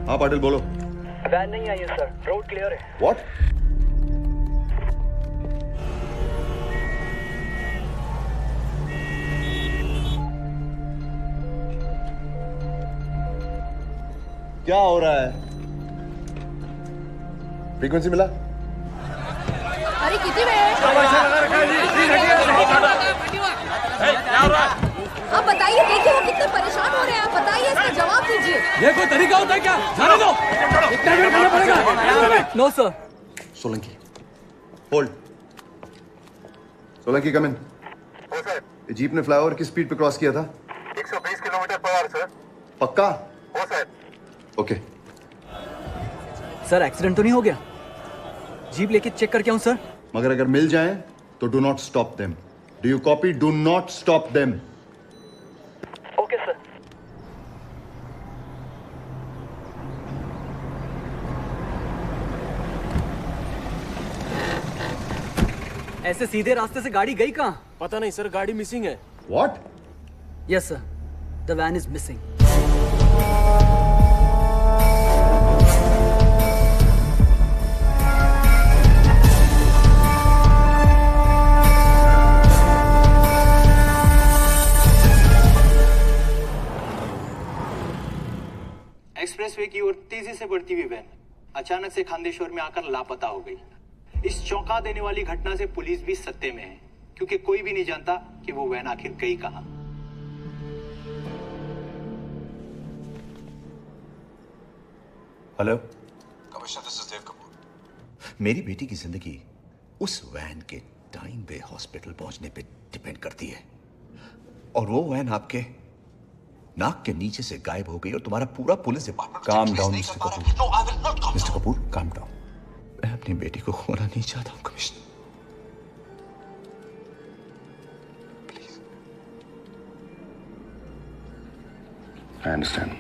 हाँ पाटिल बोलो। वैन नहीं आई है सर, रोड क्लियर है। व्हाट? क्या हो रहा है? फ्रीक्वेंसी मिला? अरे कितनी वेट? आप बताइए, देखिए वो कितने परेशान हो रहे हैं। आप बताइए, इसका जवाब दीजिए। ये कोई तरीका होता है क्या? जाने दो। इतना वेट करना पड़ेगा। No sir. Solanki, hold. Solanki come in. Jeep ने फ्लाईओवर की स्पीड पे क्रॉस किया था? 120 किलोमीटर पर आवर सर। पक्का? हो सर। ओके। सर एक्सीडेंट तो नहीं हो गया? जीप लेके चेक करके आऊं सर? मगर अगर मिल जाए तो do not stop them. Do you copy? Do not stop them. Okay sir. ऐसे सीधे रास्ते से गाड़ी गई कहां? पता नहीं सर, गाड़ी मिसिंग है। What? Yes sir, the van is missing. Expressway की ओर तेजी से बढ़ती हुई वैन अचानक से खांदेश्वर में आकर लापता हो गई। इस चौंका देने वाली घटना से पुलिस भी सत्ते में है, क्योंकि कोई भी नहीं जानता कि वो वैन आखिर गई कहां। हेलो कमिश्नर, दिस इज देव कपूर। मेरी बेटी की जिंदगी उस वैन के टाइम पे हॉस्पिटल पहुंचने पे डिपेंड करती है, और वो वैन आपके नाक के नीचे से गायब हो गई और तुम्हारा पूरा police department. Calm down mister Kapoor. Mister Kapoor calm down. मैं अपनी बेटी को खोना नहीं चाहता हूं commissioner. I understand.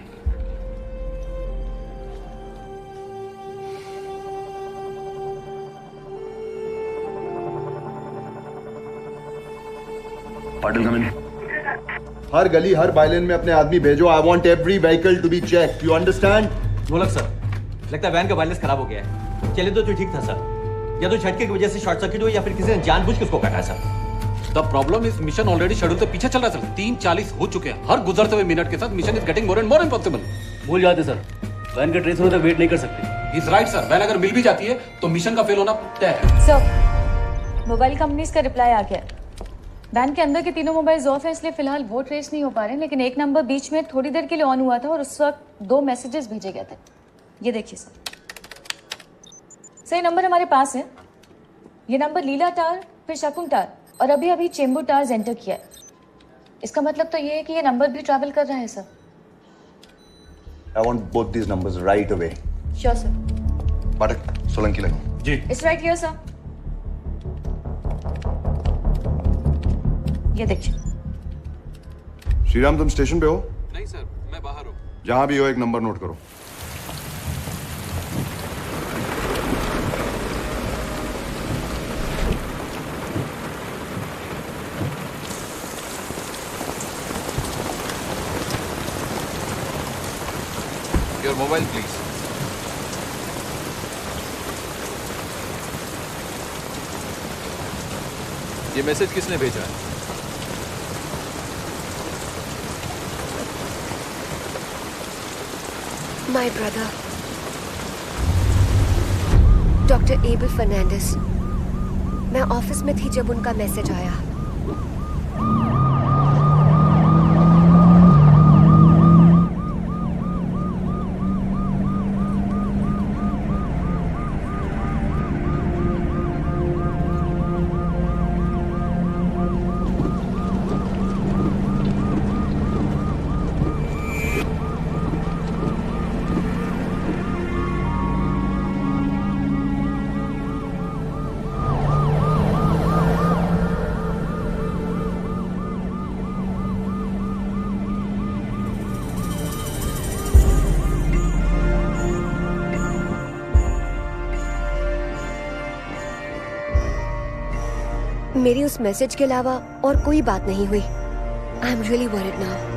Patil come in. हर गली हर बाइलेन में अपने आदमी भेजो। I want every vehicle to be checked. You understand? बोलक सर, लगता है वैन का बैलेंस खराब हो गया है। चले तो ठीक था सर, या तो झटके की वजह से शॉर्ट सर्किट हुई या फिर किसी ने जानबूझ के उसको काटा है sir. The problem is mission already schedule से पीछे चल रहा है सर। 3:40 हो चुके हैं। हर गुजरते हुए मिनट के साथ mission is getting more and more impossible. भूल जाते सर, वैन का ट्रेस होने तक वेट नहीं कर सकते। इज राइट सर, वैन अगर मिल भी जाती है तो मिशन का फेल होना तय है। सर, मोबाइल कंपनीज का रिप्लाई आ गया। वैन के अंदर के तीनों मोबाइल्स ऑफ हैं, इसलिए फिलहाल वो ट्रेस नहीं हो पा रहे हैं, लेकिन एक नंबर बीच में थोड़ी देर के लिए ऑन हुआ था और उस वक्त 2 मैसेजेस भेजे गए थे। ये देखिए सर, सही नंबर हमारे पास है। ये नंबर लीला टार, फिर शकुन टार और अभी अभी चेंबूर टार्स एंटर किया है। इसका मतलब तो ये है कि ये नंबर भी ट्रैवल कर रहा है sir. I want both these numbers right away. Sure sir. Pathak, Solanki लगाओ। जी। It's right here sir. ये देखिए। श्रीराम, तुम स्टेशन पे हो? नहीं सर, मैं बाहर हूँ। जहां भी हो एक नंबर नोट करो। Your mobile please. ये मैसेज किसने भेजा है? My brother, Dr. Abel Fernandez. मैं ऑफिस में थी जब उनका मैसेज आया। मेरी उस मैसेज के अलावा और कोई बात नहीं हुई। I am really worried now.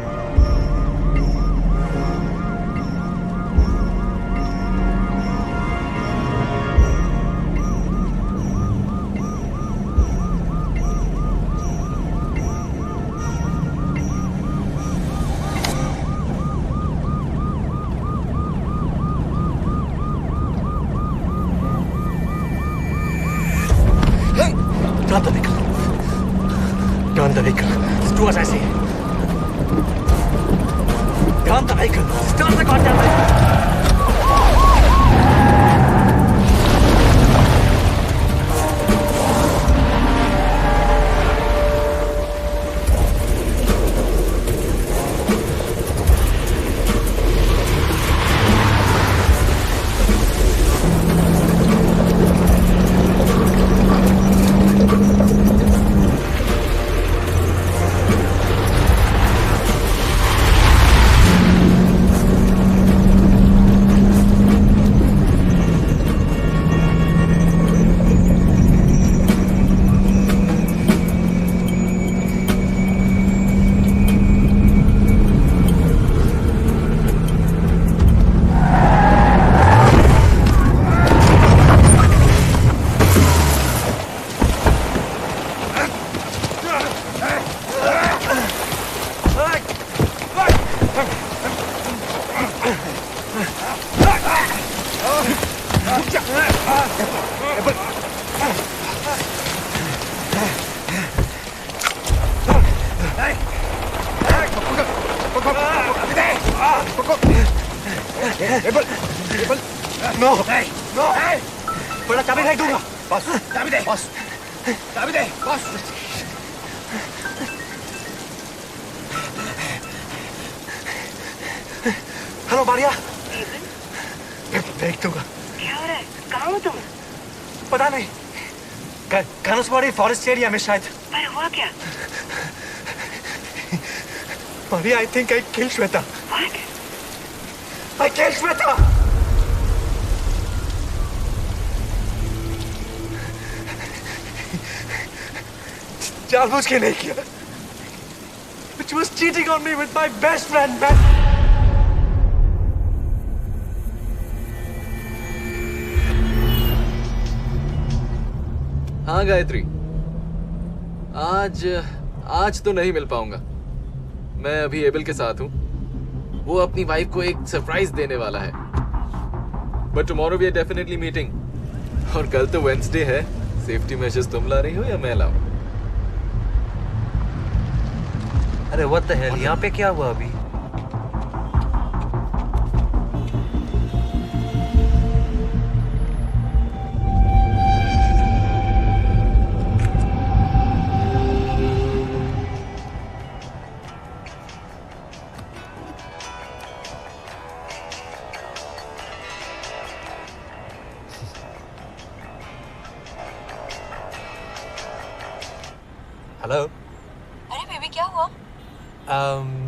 Hello Maria, देख दूंगा। क्या हो रहा है? कहाँ हो तुम? पता नहीं, कानसवाड़ी फॉरेस्ट एरिया में शायद। पर हुआ क्या? Maria, I think I kill Shweta. What? I killed Shweta. जानबूझ के नहीं किया। But she was cheating on me with my best friend, man. हाँ गायत्री, आज तो नहीं मिल पाऊंगा। मैं अभी एबल के साथ हूँ। वो अपनी वाइफ को एक सरप्राइज देने वाला है। But tomorrow we are definitely meeting. और कल तो वेडनेसडे है। सेफ्टी मेजर्स तुम ला रही हो या मैं लाऊं? अरे व्हाट द हेल, यहाँ पे क्या हुआ अभी? हेलो। अरे बेबी, क्या हुआ?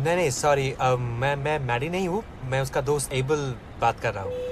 नहीं सॉरी, मैं मैडी नहीं हूँ, मैं उसका दोस्त एबल बात कर रहा हूँ।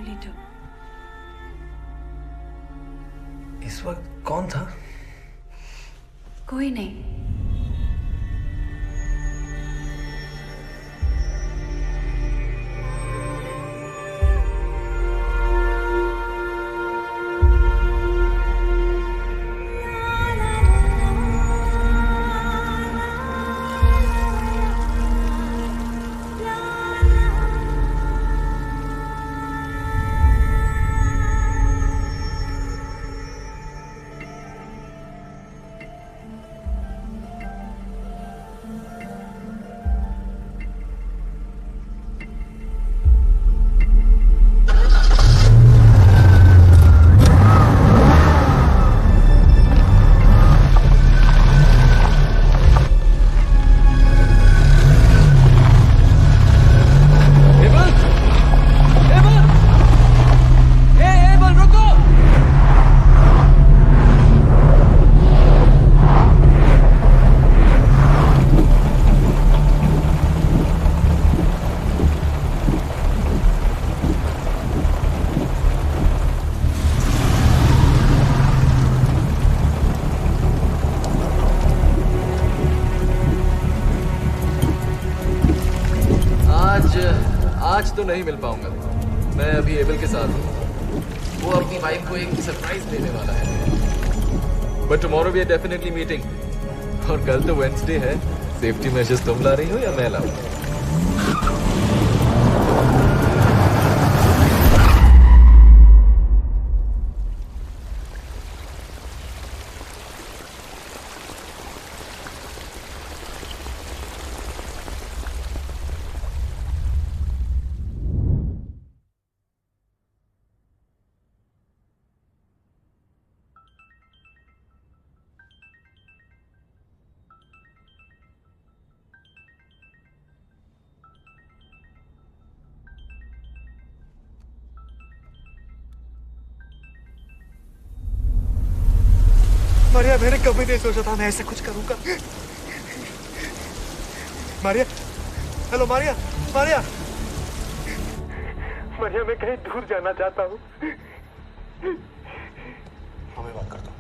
only two. इस वक्त कौन था? कोई नहीं. आज तो नहीं मिल पाऊंगा. मैं अभी एबल के साथ हूँ. वो अपनी वाइफ को एक सरप्राइज देने वाला है. But tomorrow we are definitely meeting. और कल तो वेडनेसडे है. सेफ्टी मेजर्स तुम ला रही हो या मैं लाऊं? मारिया, मैंने कभी नहीं सोचा था मैं ऐसा कुछ करूंगा. मारिया, हेलो मारिया, मारिया, मारिया, मैं कहीं दूर जाना चाहता हूँ. मैं बात करता हूँ.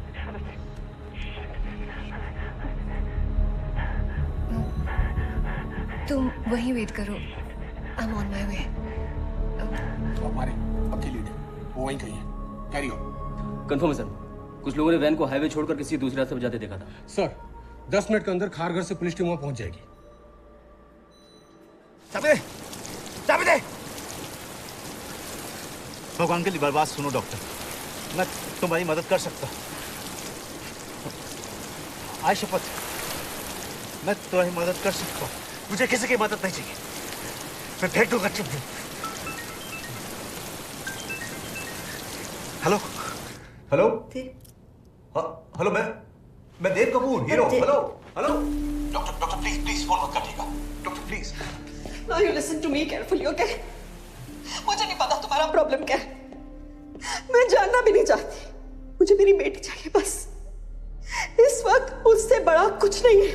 तुम वहीं वेट करो. I am on my way. हमारे पक्की लीड है, वो वहीं कहीं है. Carry on. कंफर्मेशन. कुछ लोगों ने वैन को हाईवे छोड़कर किसी दूसरे रास्ते पर जाते देखा था. सर 10 मिनट के अंदर खारघर से पुलिस टीम वहां पहुंच जाएगी. चाबी दे, चाबी दे. भगवान के लिए बर्बाद सुनो डॉक्टर, मैं तुम्हारी मदद कर सकता. आय शपथ, मैं तुम्हारी मदद कर सकता. मुझे किसी की मदद नहीं चाहिए. मैं फेंक दूंगा चुप. हेलो हेलो हेलो, मैं Dev Kapoor, hero. Hello hello. Doctor please please phone मत काटिएगा. Doctor please. Now you listen to me carefully, okay? मुझे नहीं पता तुम्हारा प्रॉब्लम क्या है. मैं जानना भी नहीं चाहती. मुझे मेरी बेटी चाहिए बस. इस वक्त उससे बड़ा कुछ नहीं है.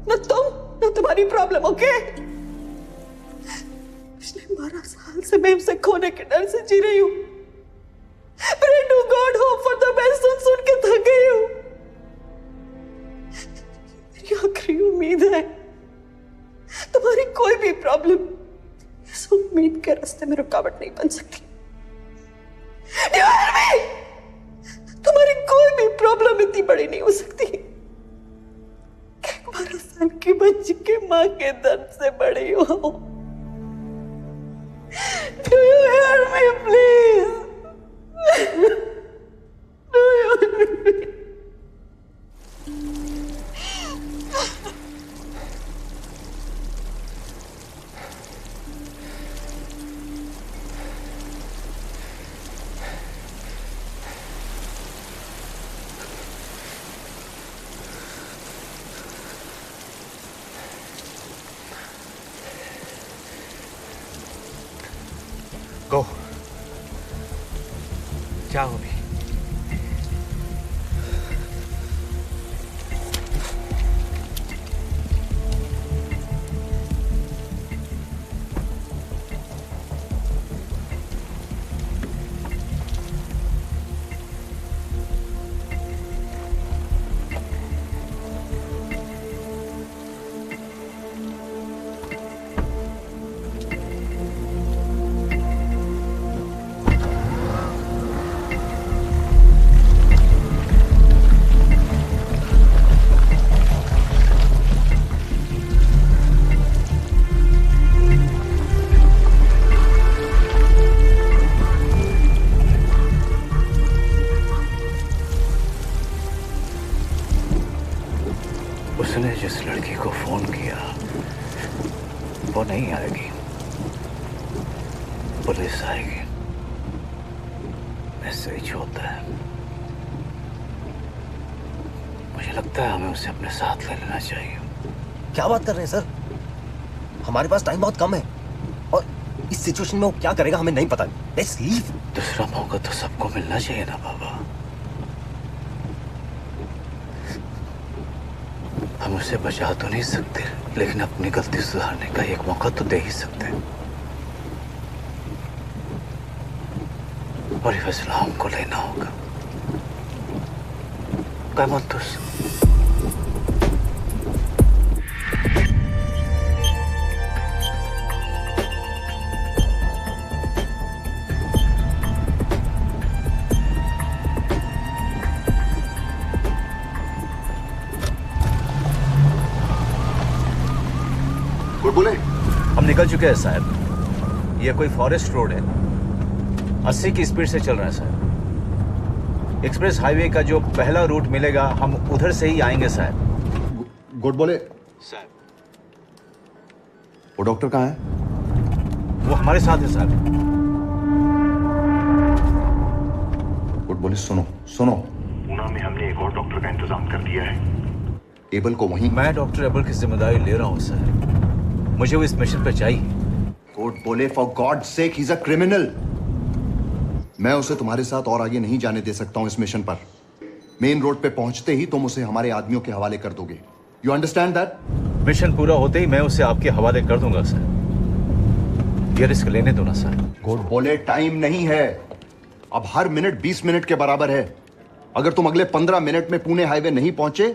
न तुम न तुम्हारी प्रॉब्लम, ओके? पिछले 12 साल से मैं उसे खोने के डर से जी रही हूँ. Pray to God, hope for the best. सुन के थक गई हूँ. मेरी आखिरी उम्मीद है. तुम्हारी कोई भी प्रॉब्लम इस उम्मीद के रास्ते में रुकावट नहीं बन सकती. तुम्हारी कोई भी प्रॉब्लम इतनी बड़ी नहीं हो सकती. 12 साल की बच्ची के मां के दर्द से बड़ी हो. Do you hear me, please? Do you hear me? Go. जाओ अभी. उसने जिस लड़की को फोन किया वो नहीं आएगी, पुलिस आएगी। मैसेज होता है। मुझे लगता है हमें उसे अपने साथ ले लेना चाहिए। क्या बात कर रहे हैं सर? हमारे पास टाइम बहुत कम है और इस सिचुएशन में वो क्या करेगा हमें नहीं पता। Let's leave. दूसरा मौका तो सबको मिलना चाहिए ना बाबा। हम उसे बचा तो नहीं सकते, लेकिन अपनी गलती सुधारने का एक मौका तो दे ही सकते हैं। और ये फैसला हमको लेना होगा। Come on, दोस्त। गुड बोले। हम निकल चुके हैं साहब। ये कोई फॉरेस्ट रोड है, 80 की स्पीड से चल रहा है साहब। एक्सप्रेस हाईवे का जो पहला रूट मिलेगा हम उधर से ही आएंगे साहब। गुड बोले। साहब वो डॉक्टर कहाँ है? वो हमारे साथ है साहब। गुड बोले। सुनो सुनो, पूना में हमने एक और डॉक्टर का इंतजाम कर दिया है। एबल को वहीं। मैं डॉक्टर एबल की जिम्मेदारी ले रहा हूँ सर। मुझे वो इस मिशन पे चाहिए। गुड बोले, for God sake, he is a criminal. मैं उसे तुम्हारे साथ और आगे नहीं जाने दे सकता हूं इस मिशन पर। मेन रोड पे पहुंचते ही तुम उसे हमारे आदमियों के हवाले कर दोगे। You understand that? मिशन पूरा होते ही मैं उसे आपके हवाले कर दूंगा सर। ये रिस्क लेने दो ना सर। गुड बोले, टाइम नहीं है। अब हर मिनट 20 मिनट के बराबर है। अगर तुम अगले 15 मिनट में पुणे हाईवे नहीं पहुंचे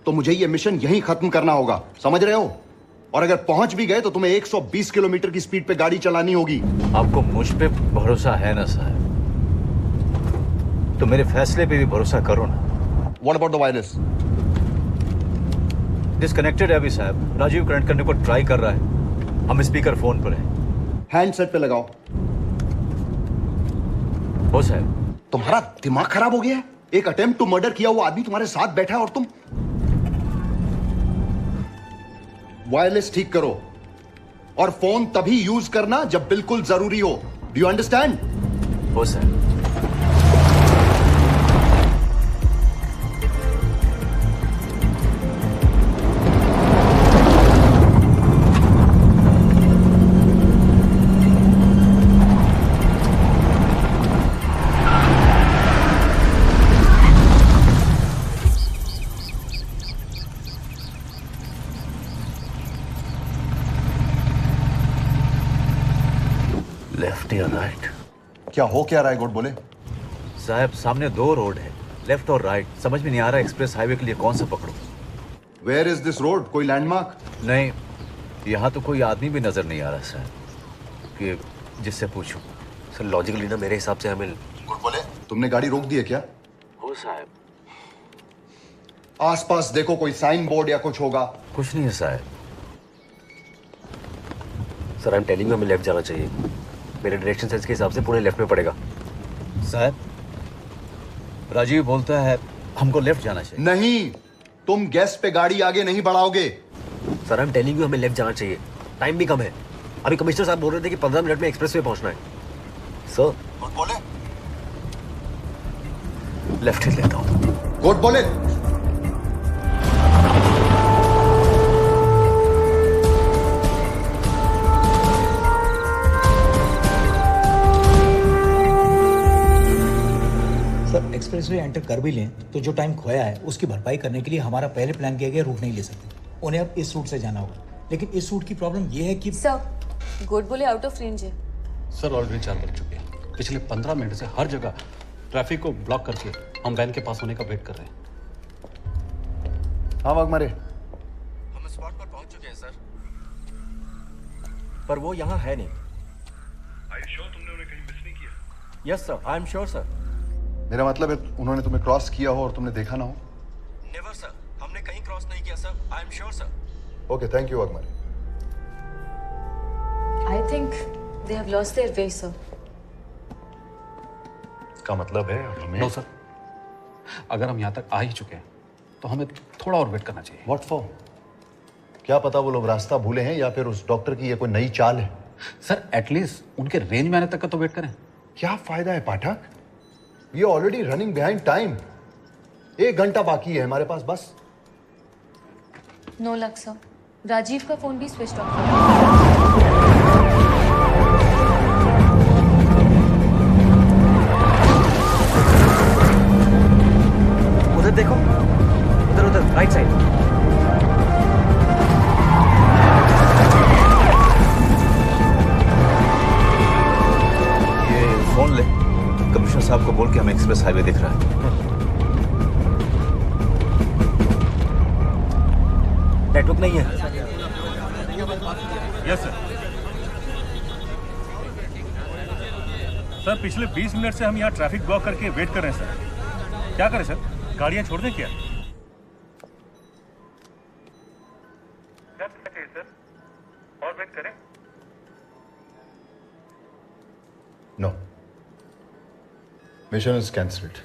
तो मुझे ये मिशन यहीं खत्म करना होगा, समझ रहे हो? और अगर पहुंच भी गए तो तुम्हें 120 किलोमीटर की स्पीड पे गाड़ी चलानी होगी। आपको मुझ पे भरोसा है ना साहब, तो मेरे फैसले पे भी भरोसा करो ना। What about the wireless? Disconnected है अभी साहब। राजीव कनेक्ट करने को ट्राई कर रहा है। हम स्पीकर फोन पर हैं। हैंडसेट पे लगाओ। हो साहब। तुम्हारा दिमाग खराब हो गया है? एक अटेम्प्ट टू मर्डर किया हुआ आदमी तुम्हारे साथ बैठा है और तुम वायरलेस ठीक करो और फोन तभी यूज करना जब बिल्कुल जरूरी हो। Do you understand? हो सर। लेफ्ट या राइट? क्या हो क्या रहा है गुड बोले? साहब सामने 2 रोड है, लेफ्ट और राइट। समझ में नहीं आ रहा एक्सप्रेस हाईवे के लिए कौन सा पकड़ूं। Where is this road? कोई लैंडमार्क? नहीं, यहाँ तो कोई आदमी भी नजर नहीं आ रहा सर कि जिससे पूछूं। सर लॉजिकली ना मेरे हिसाब से हमें। गुड बोले, तुमने गाड़ी रोक दी है क्या? हो साहब। आसपास देखो, कोई साइन बोर्ड या कुछ होगा। कुछ नहीं है साहब। Sir I am telling you हमें लेफ्ट जाना चाहिए। मेरे डायरेक्शन सेंस के हिसाब से पुणे लेफ्ट में पड़ेगा। साहब राजीव बोलता है हमको लेफ्ट जाना चाहिए। नहीं, तुम गैस पे गाड़ी आगे नहीं बढ़ाओगे। Sir I am telling you हमें लेफ्ट जाना चाहिए। टाइम भी कम है। अभी कमिश्नर साहब बोल रहे थे कि 15 मिनट में एक्सप्रेस वे पहुंचना है। सर गुड बोले। लेफ्ट ही लेता हूं। गुड बोले। सर एक्सप्रेसवे एंटर कर भी लें तो जो टाइम खोया है उसकी भरपाई करने के लिए हमारा पहले प्लान किया गया रूट नहीं ले सकते। उन्हें अब इस रूट से जाना होगा, लेकिन इस रूट की प्रॉब्लम ये है कि सर गुड बोले आउट ऑफ रेंज है। सर ऑलरेडी 4 बज चुके हैं। पिछले 15 मिनट से हर जगह ट्रैफिक को ब्लॉक करके हम वैन के पास होने का वेट कर रहे हैं। हाँ वाघमारे, हम स्पॉट पर पहुंच चुके हैं सर, पर वो यहाँ है नहीं। Are you sure तुमने उन्हें कहीं मिस नहीं किया? Yes sir, I am sure sir. मेरा मतलब है उन्होंने तुम्हें क्रॉस किया हो और तुमने देखा ना हो। नेवर सर, हमने कहीं क्रॉस नहीं किया sir. I am sure sir. Okay, thank you Waghmare. I think they have lost their way sir. इसका मतलब है हमें। नो सर, अगर हम यहाँ तक आ ही चुके हैं तो हमें थोड़ा और वेट करना चाहिए। What for? क्या पता वो लोग रास्ता भूले हैं या फिर उस डॉक्टर की ये कोई नई चाल है। सर एटलीस्ट उनके रेंज में आने तक का तो वेट करें। क्या फायदा है Pathak? We are already running behind time. 1 घंटा बाकी है हमारे पास बस। नो लक सर, राजीव का फोन भी स्विच ऑफ है। उधर देखो, उधर उधर राइट साइड। ये फोन ले, कमिश्नर साहब को बोल के हमें एक्सप्रेस हाईवे दिख रहा है। नेटवर्क नहीं है। Yes sir. सर पिछले 20 मिनट से हम यहाँ ट्रैफिक ब्लॉक करके वेट कर रहे हैं सर। क्या करें सर, गाड़ियाँ छोड़ दें क्या? सर और वेट करें? No, mission is cancelled.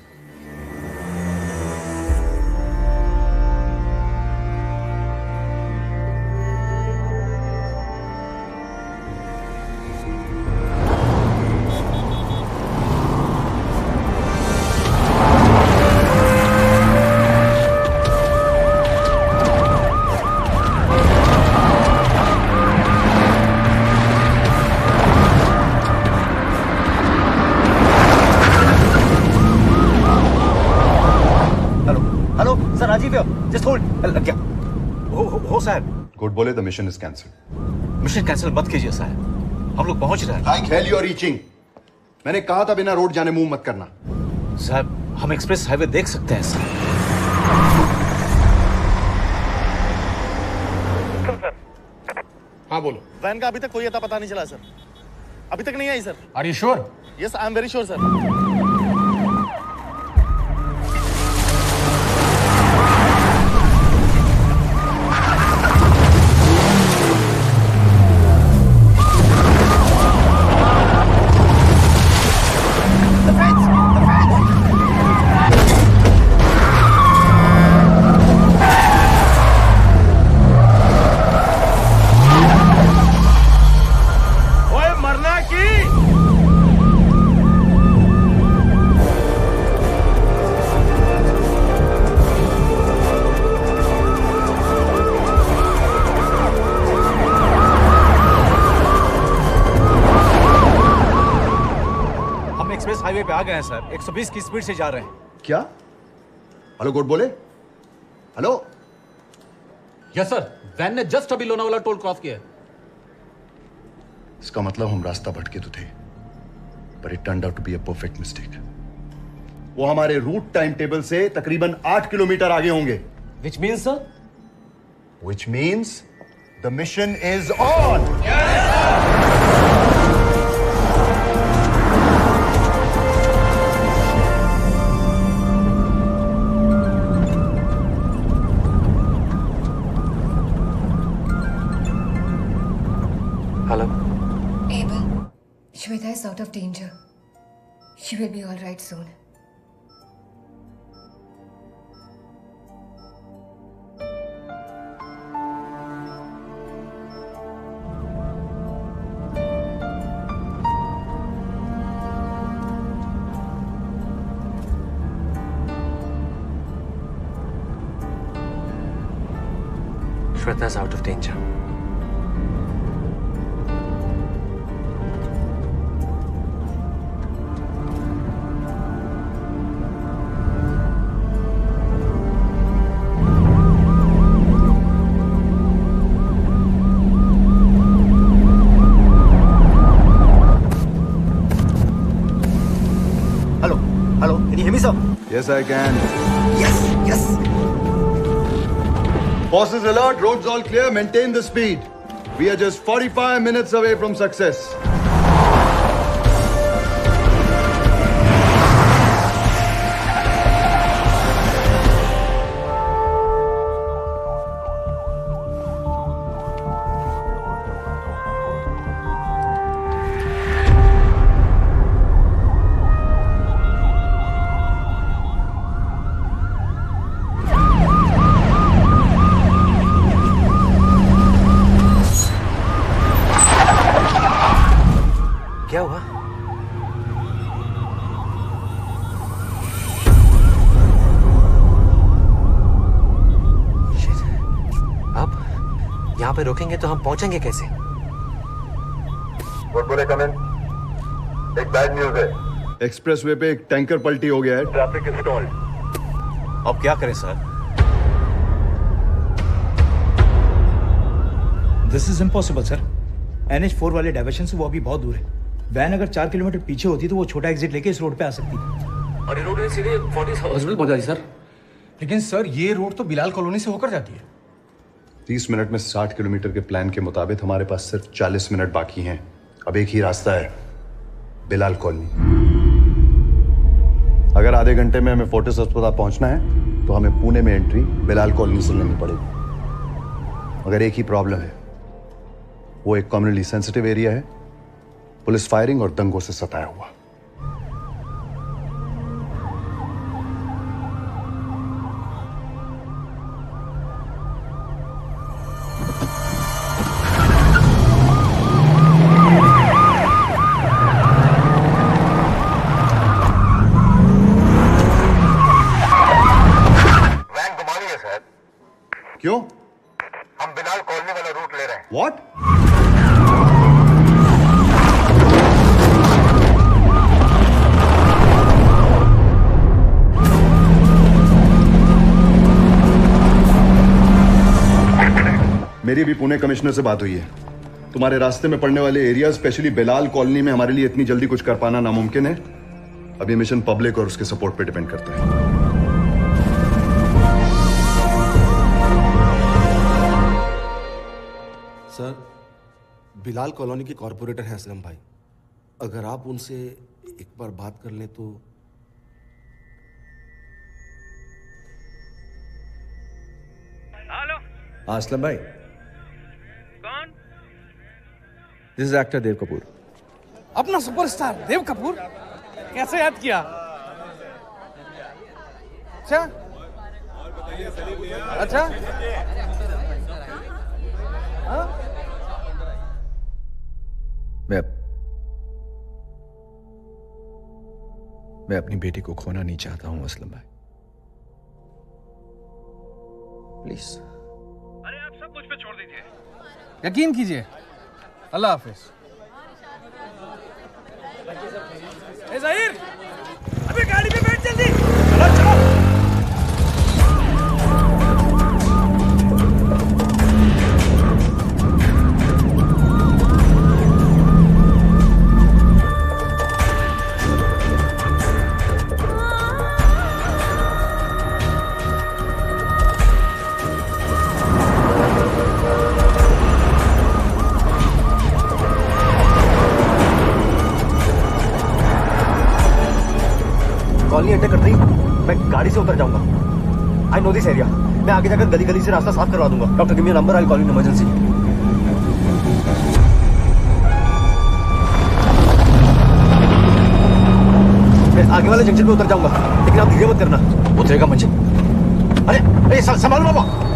Just hold. क्या हो साहब? गुड बोले the mission is cancelled. Mission cancel मत कीजिए साहब, हम लोग पहुंच रहे हैं। Like hell you are reaching. मैंने कहा था बिना रोड जाने मुंह मत करना। साहब हम एक्सप्रेस हाईवे देख सकते हैं सर। हाँ बोलो। वैन का अभी तक कोई अता पता नहीं चला सर। अभी तक नहीं आई sir. Are you sure? Yes I am very sure sir. Highway पे आ गए हैं सर, 120 की स्पीड से जा रहे हैं। क्या? हेलो गुड बोले। हेलो। यस सर, वैन ने जस्ट अभी लोनावाला टोल क्रॉस किया है। इसका मतलब हम रास्ता भटके तो थे, पर it turned out to be a perfect mistake. वो हमारे रूट टाइम टेबल से तकरीबन 8 किलोमीटर आगे होंगे। Which means sir? Which means the mission is on. Hello. Abel, Shweta is out of danger. She will be all right soon. Shweta is out of danger. Yes, I can. Yes, yes. Bosses alert, roads all clear, maintain the speed. We are just 45 minutes away from success. यहाँ पे रोकेंगे तो हम पहुंचेंगे कैसे? बोले come इन। एक bad news है। एक्सप्रेसवे पे एक टैंकर पलटी हो गया है। Traffic installed. अब क्या करें sir? This is impossible sir. NH4 वाले डाइवर्शन से वो अभी बहुत दूर है। वैन अगर 4 किलोमीटर पीछे होती तो वो छोटा एग्जिट लेके इस रोड पे आ सकती थी। और ये रोड सीधे फोर्टिस हॉस्पिटल पहुंचा दी सर। लेकिन सर ये रोड तो बिलाल कॉलोनी से होकर जाती है। 30 मिनट में 60 किलोमीटर के प्लान के मुताबिक हमारे पास सिर्फ 40 मिनट बाकी हैं। अब एक ही रास्ता है, बिलाल कॉलोनी। अगर आधे घंटे में हमें फोर्टिस अस्पताल पहुंचना है तो हमें पुणे में एंट्री बिलाल कॉलोनी से लेनी पड़ेगी। मगर एक ही प्रॉब्लम है, वो एक कम्युनिटी सेंसिटिव एरिया है, पुलिस फायरिंग और दंगों से सताया हुआ। क्यों? हम बिलाल कॉलोनी वाला रूट ले रहे हैं। What? मेरी भी पुणे कमिश्नर से बात हुई है। तुम्हारे रास्ते में पड़ने वाले एरिया, स्पेशली बिलाल कॉलोनी में हमारे लिए इतनी जल्दी कुछ कर पाना नामुमकिन है। अब ये मिशन पब्लिक और उसके सपोर्ट पे डिपेंड करता है। सर, बिलाल कॉलोनी के कॉरपोरेटर हैं असलम भाई। अगर आप उनसे एक बार बात कर लें तो। हेलो। हाँ असलम भाई। कौन? दिस इज एक्टर देव कपूर। अपना सुपरस्टार देव कपूर कैसे याद किया? अच्छा अच्छा। हाँ? मैं अपनी बेटी को खोना नहीं चाहता हूं असलम भाई, प्लीज। अरे आप सब मुझ पे छोड़ दीजिए। यकीन कीजिए। अल्लाह हाफिज। ए ज़हीर, अबे गाड़ी पे बैठ जल्दी। चलो चलो। कॉलोनी अटैक करते ही मैं गाड़ी से उतर जाऊंगा। I know this area. मैं आगे जाकर गली गली से रास्ता साफ करवा दूंगा। Doctor give me number, I call in emergency. मैं आगे वाले जंक्शन पे उतर जाऊंगा, लेकिन आप धीरे मत करना। उतरेगा मंजिल। अरे संभालो बाबा।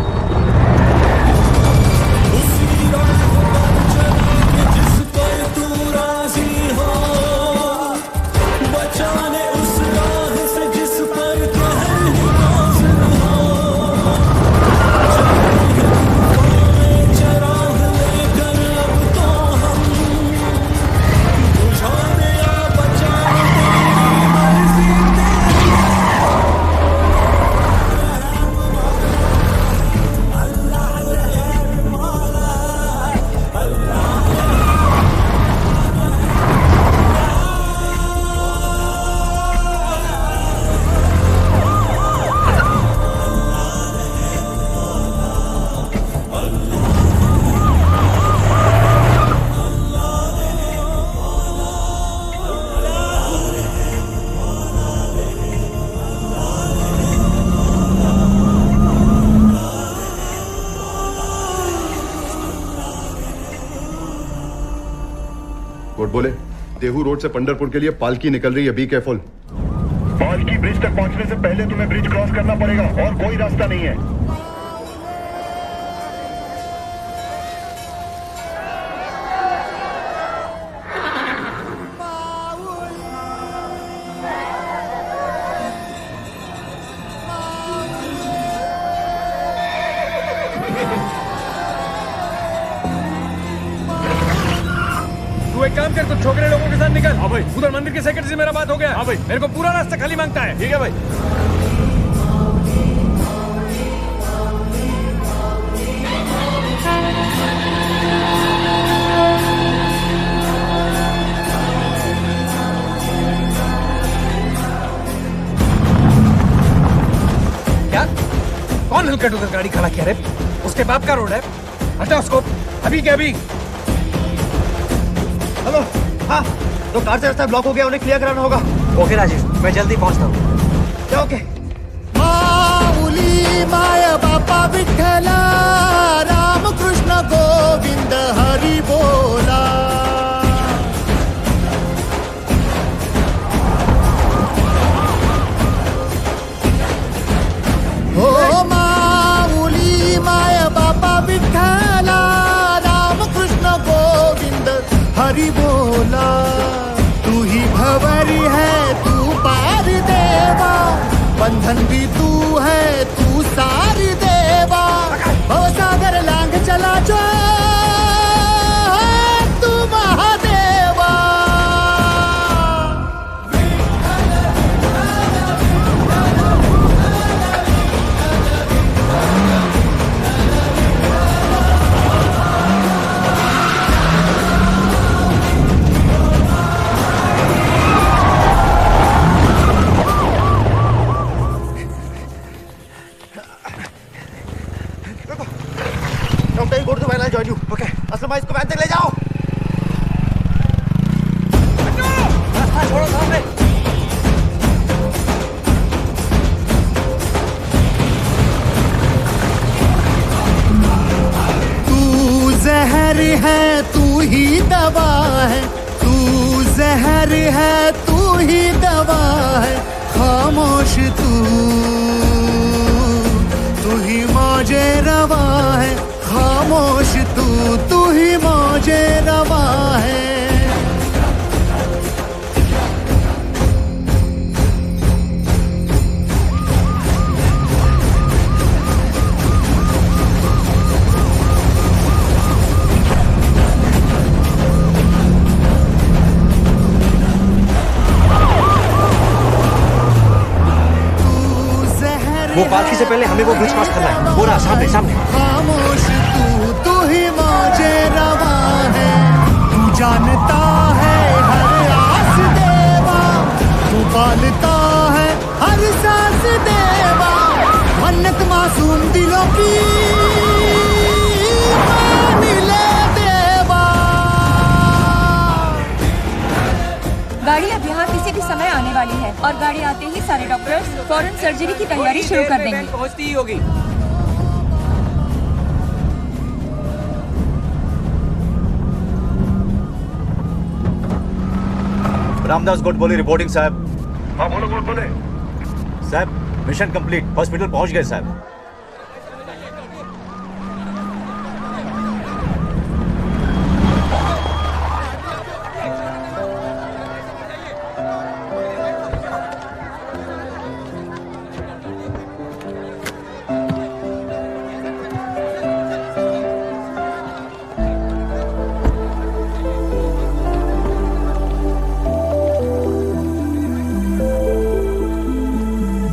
बोले देहू रोड से पंडरपुर के लिए पालकी निकल रही है, बी केयरफुल। पालकी ब्रिज तक पहुंचने से पहले तुम्हें ब्रिज क्रॉस करना पड़ेगा और कोई रास्ता नहीं है। तू एक काम कर, तू छोकरे लोगों के साथ निकल। हाँ भाई। उधर मंदिर के सेक्रेटरी से मेरा बात हो गया। हाँ भाई। मेरे को पूरा रास्ता खाली मांगता है। ठीक है भाई। क्या? कौन हल्कट उधर गाड़ी खड़ा किया रे? उसके बाप का रोड है। हटा उसको अभी के अभी। हेलो। हाँ, तो कार से रास्ता ब्लॉक हो गया, उन्हें क्लियर कराना होगा। ओके राजेश, मैं जल्दी पहुंचता हूँ। क्या ओके? माऊली माया बापा विठ्ठला, राम कृष्ण गोविंद हरी बोला। ओ माऊली माया बापा विठ्ठला, राम कृष्ण गोविंद हरि बोला। तू ही भंवरी है, तू पार देवा, बंधन भी तू है, तू सारी देवा। भवसागर लांग चला जो तू Mahadeva. Go to the van, I'll join you. Okay. Aslam भाई, इसको वैन तक ले जाओ। रास्ता छोड़ो सामने। तू जहर है, तू ही दवा है, तू जहर है, तू ही दवा है। खामोश तू ही मौजे रवा है। खामोश तू ही मौजे रवा है। वो पालकी से पहले हमें वो ब्रिज क्रॉस करना है। वो रहा सामने सामने। खामोश तू ही मौजे रवा है। तू जानता है हर आस देवा, तू पालता है हर सांस देवा। मन्नत मासूम दिलों की मान ले देवा। गाड़ी अब यहाँ किसी भी समय आने वाली है और गाड़ी आते ही सारे डॉक्टर्स फौरन सर्जरी की तैयारी शुरू कर देंगे। पहुंचती ही होगी। रामदास गोडबोले रिपोर्टिंग साहब। हाँ बोलो बोले। साहब मिशन कंप्लीट, हॉस्पिटल पहुंच गए साहब।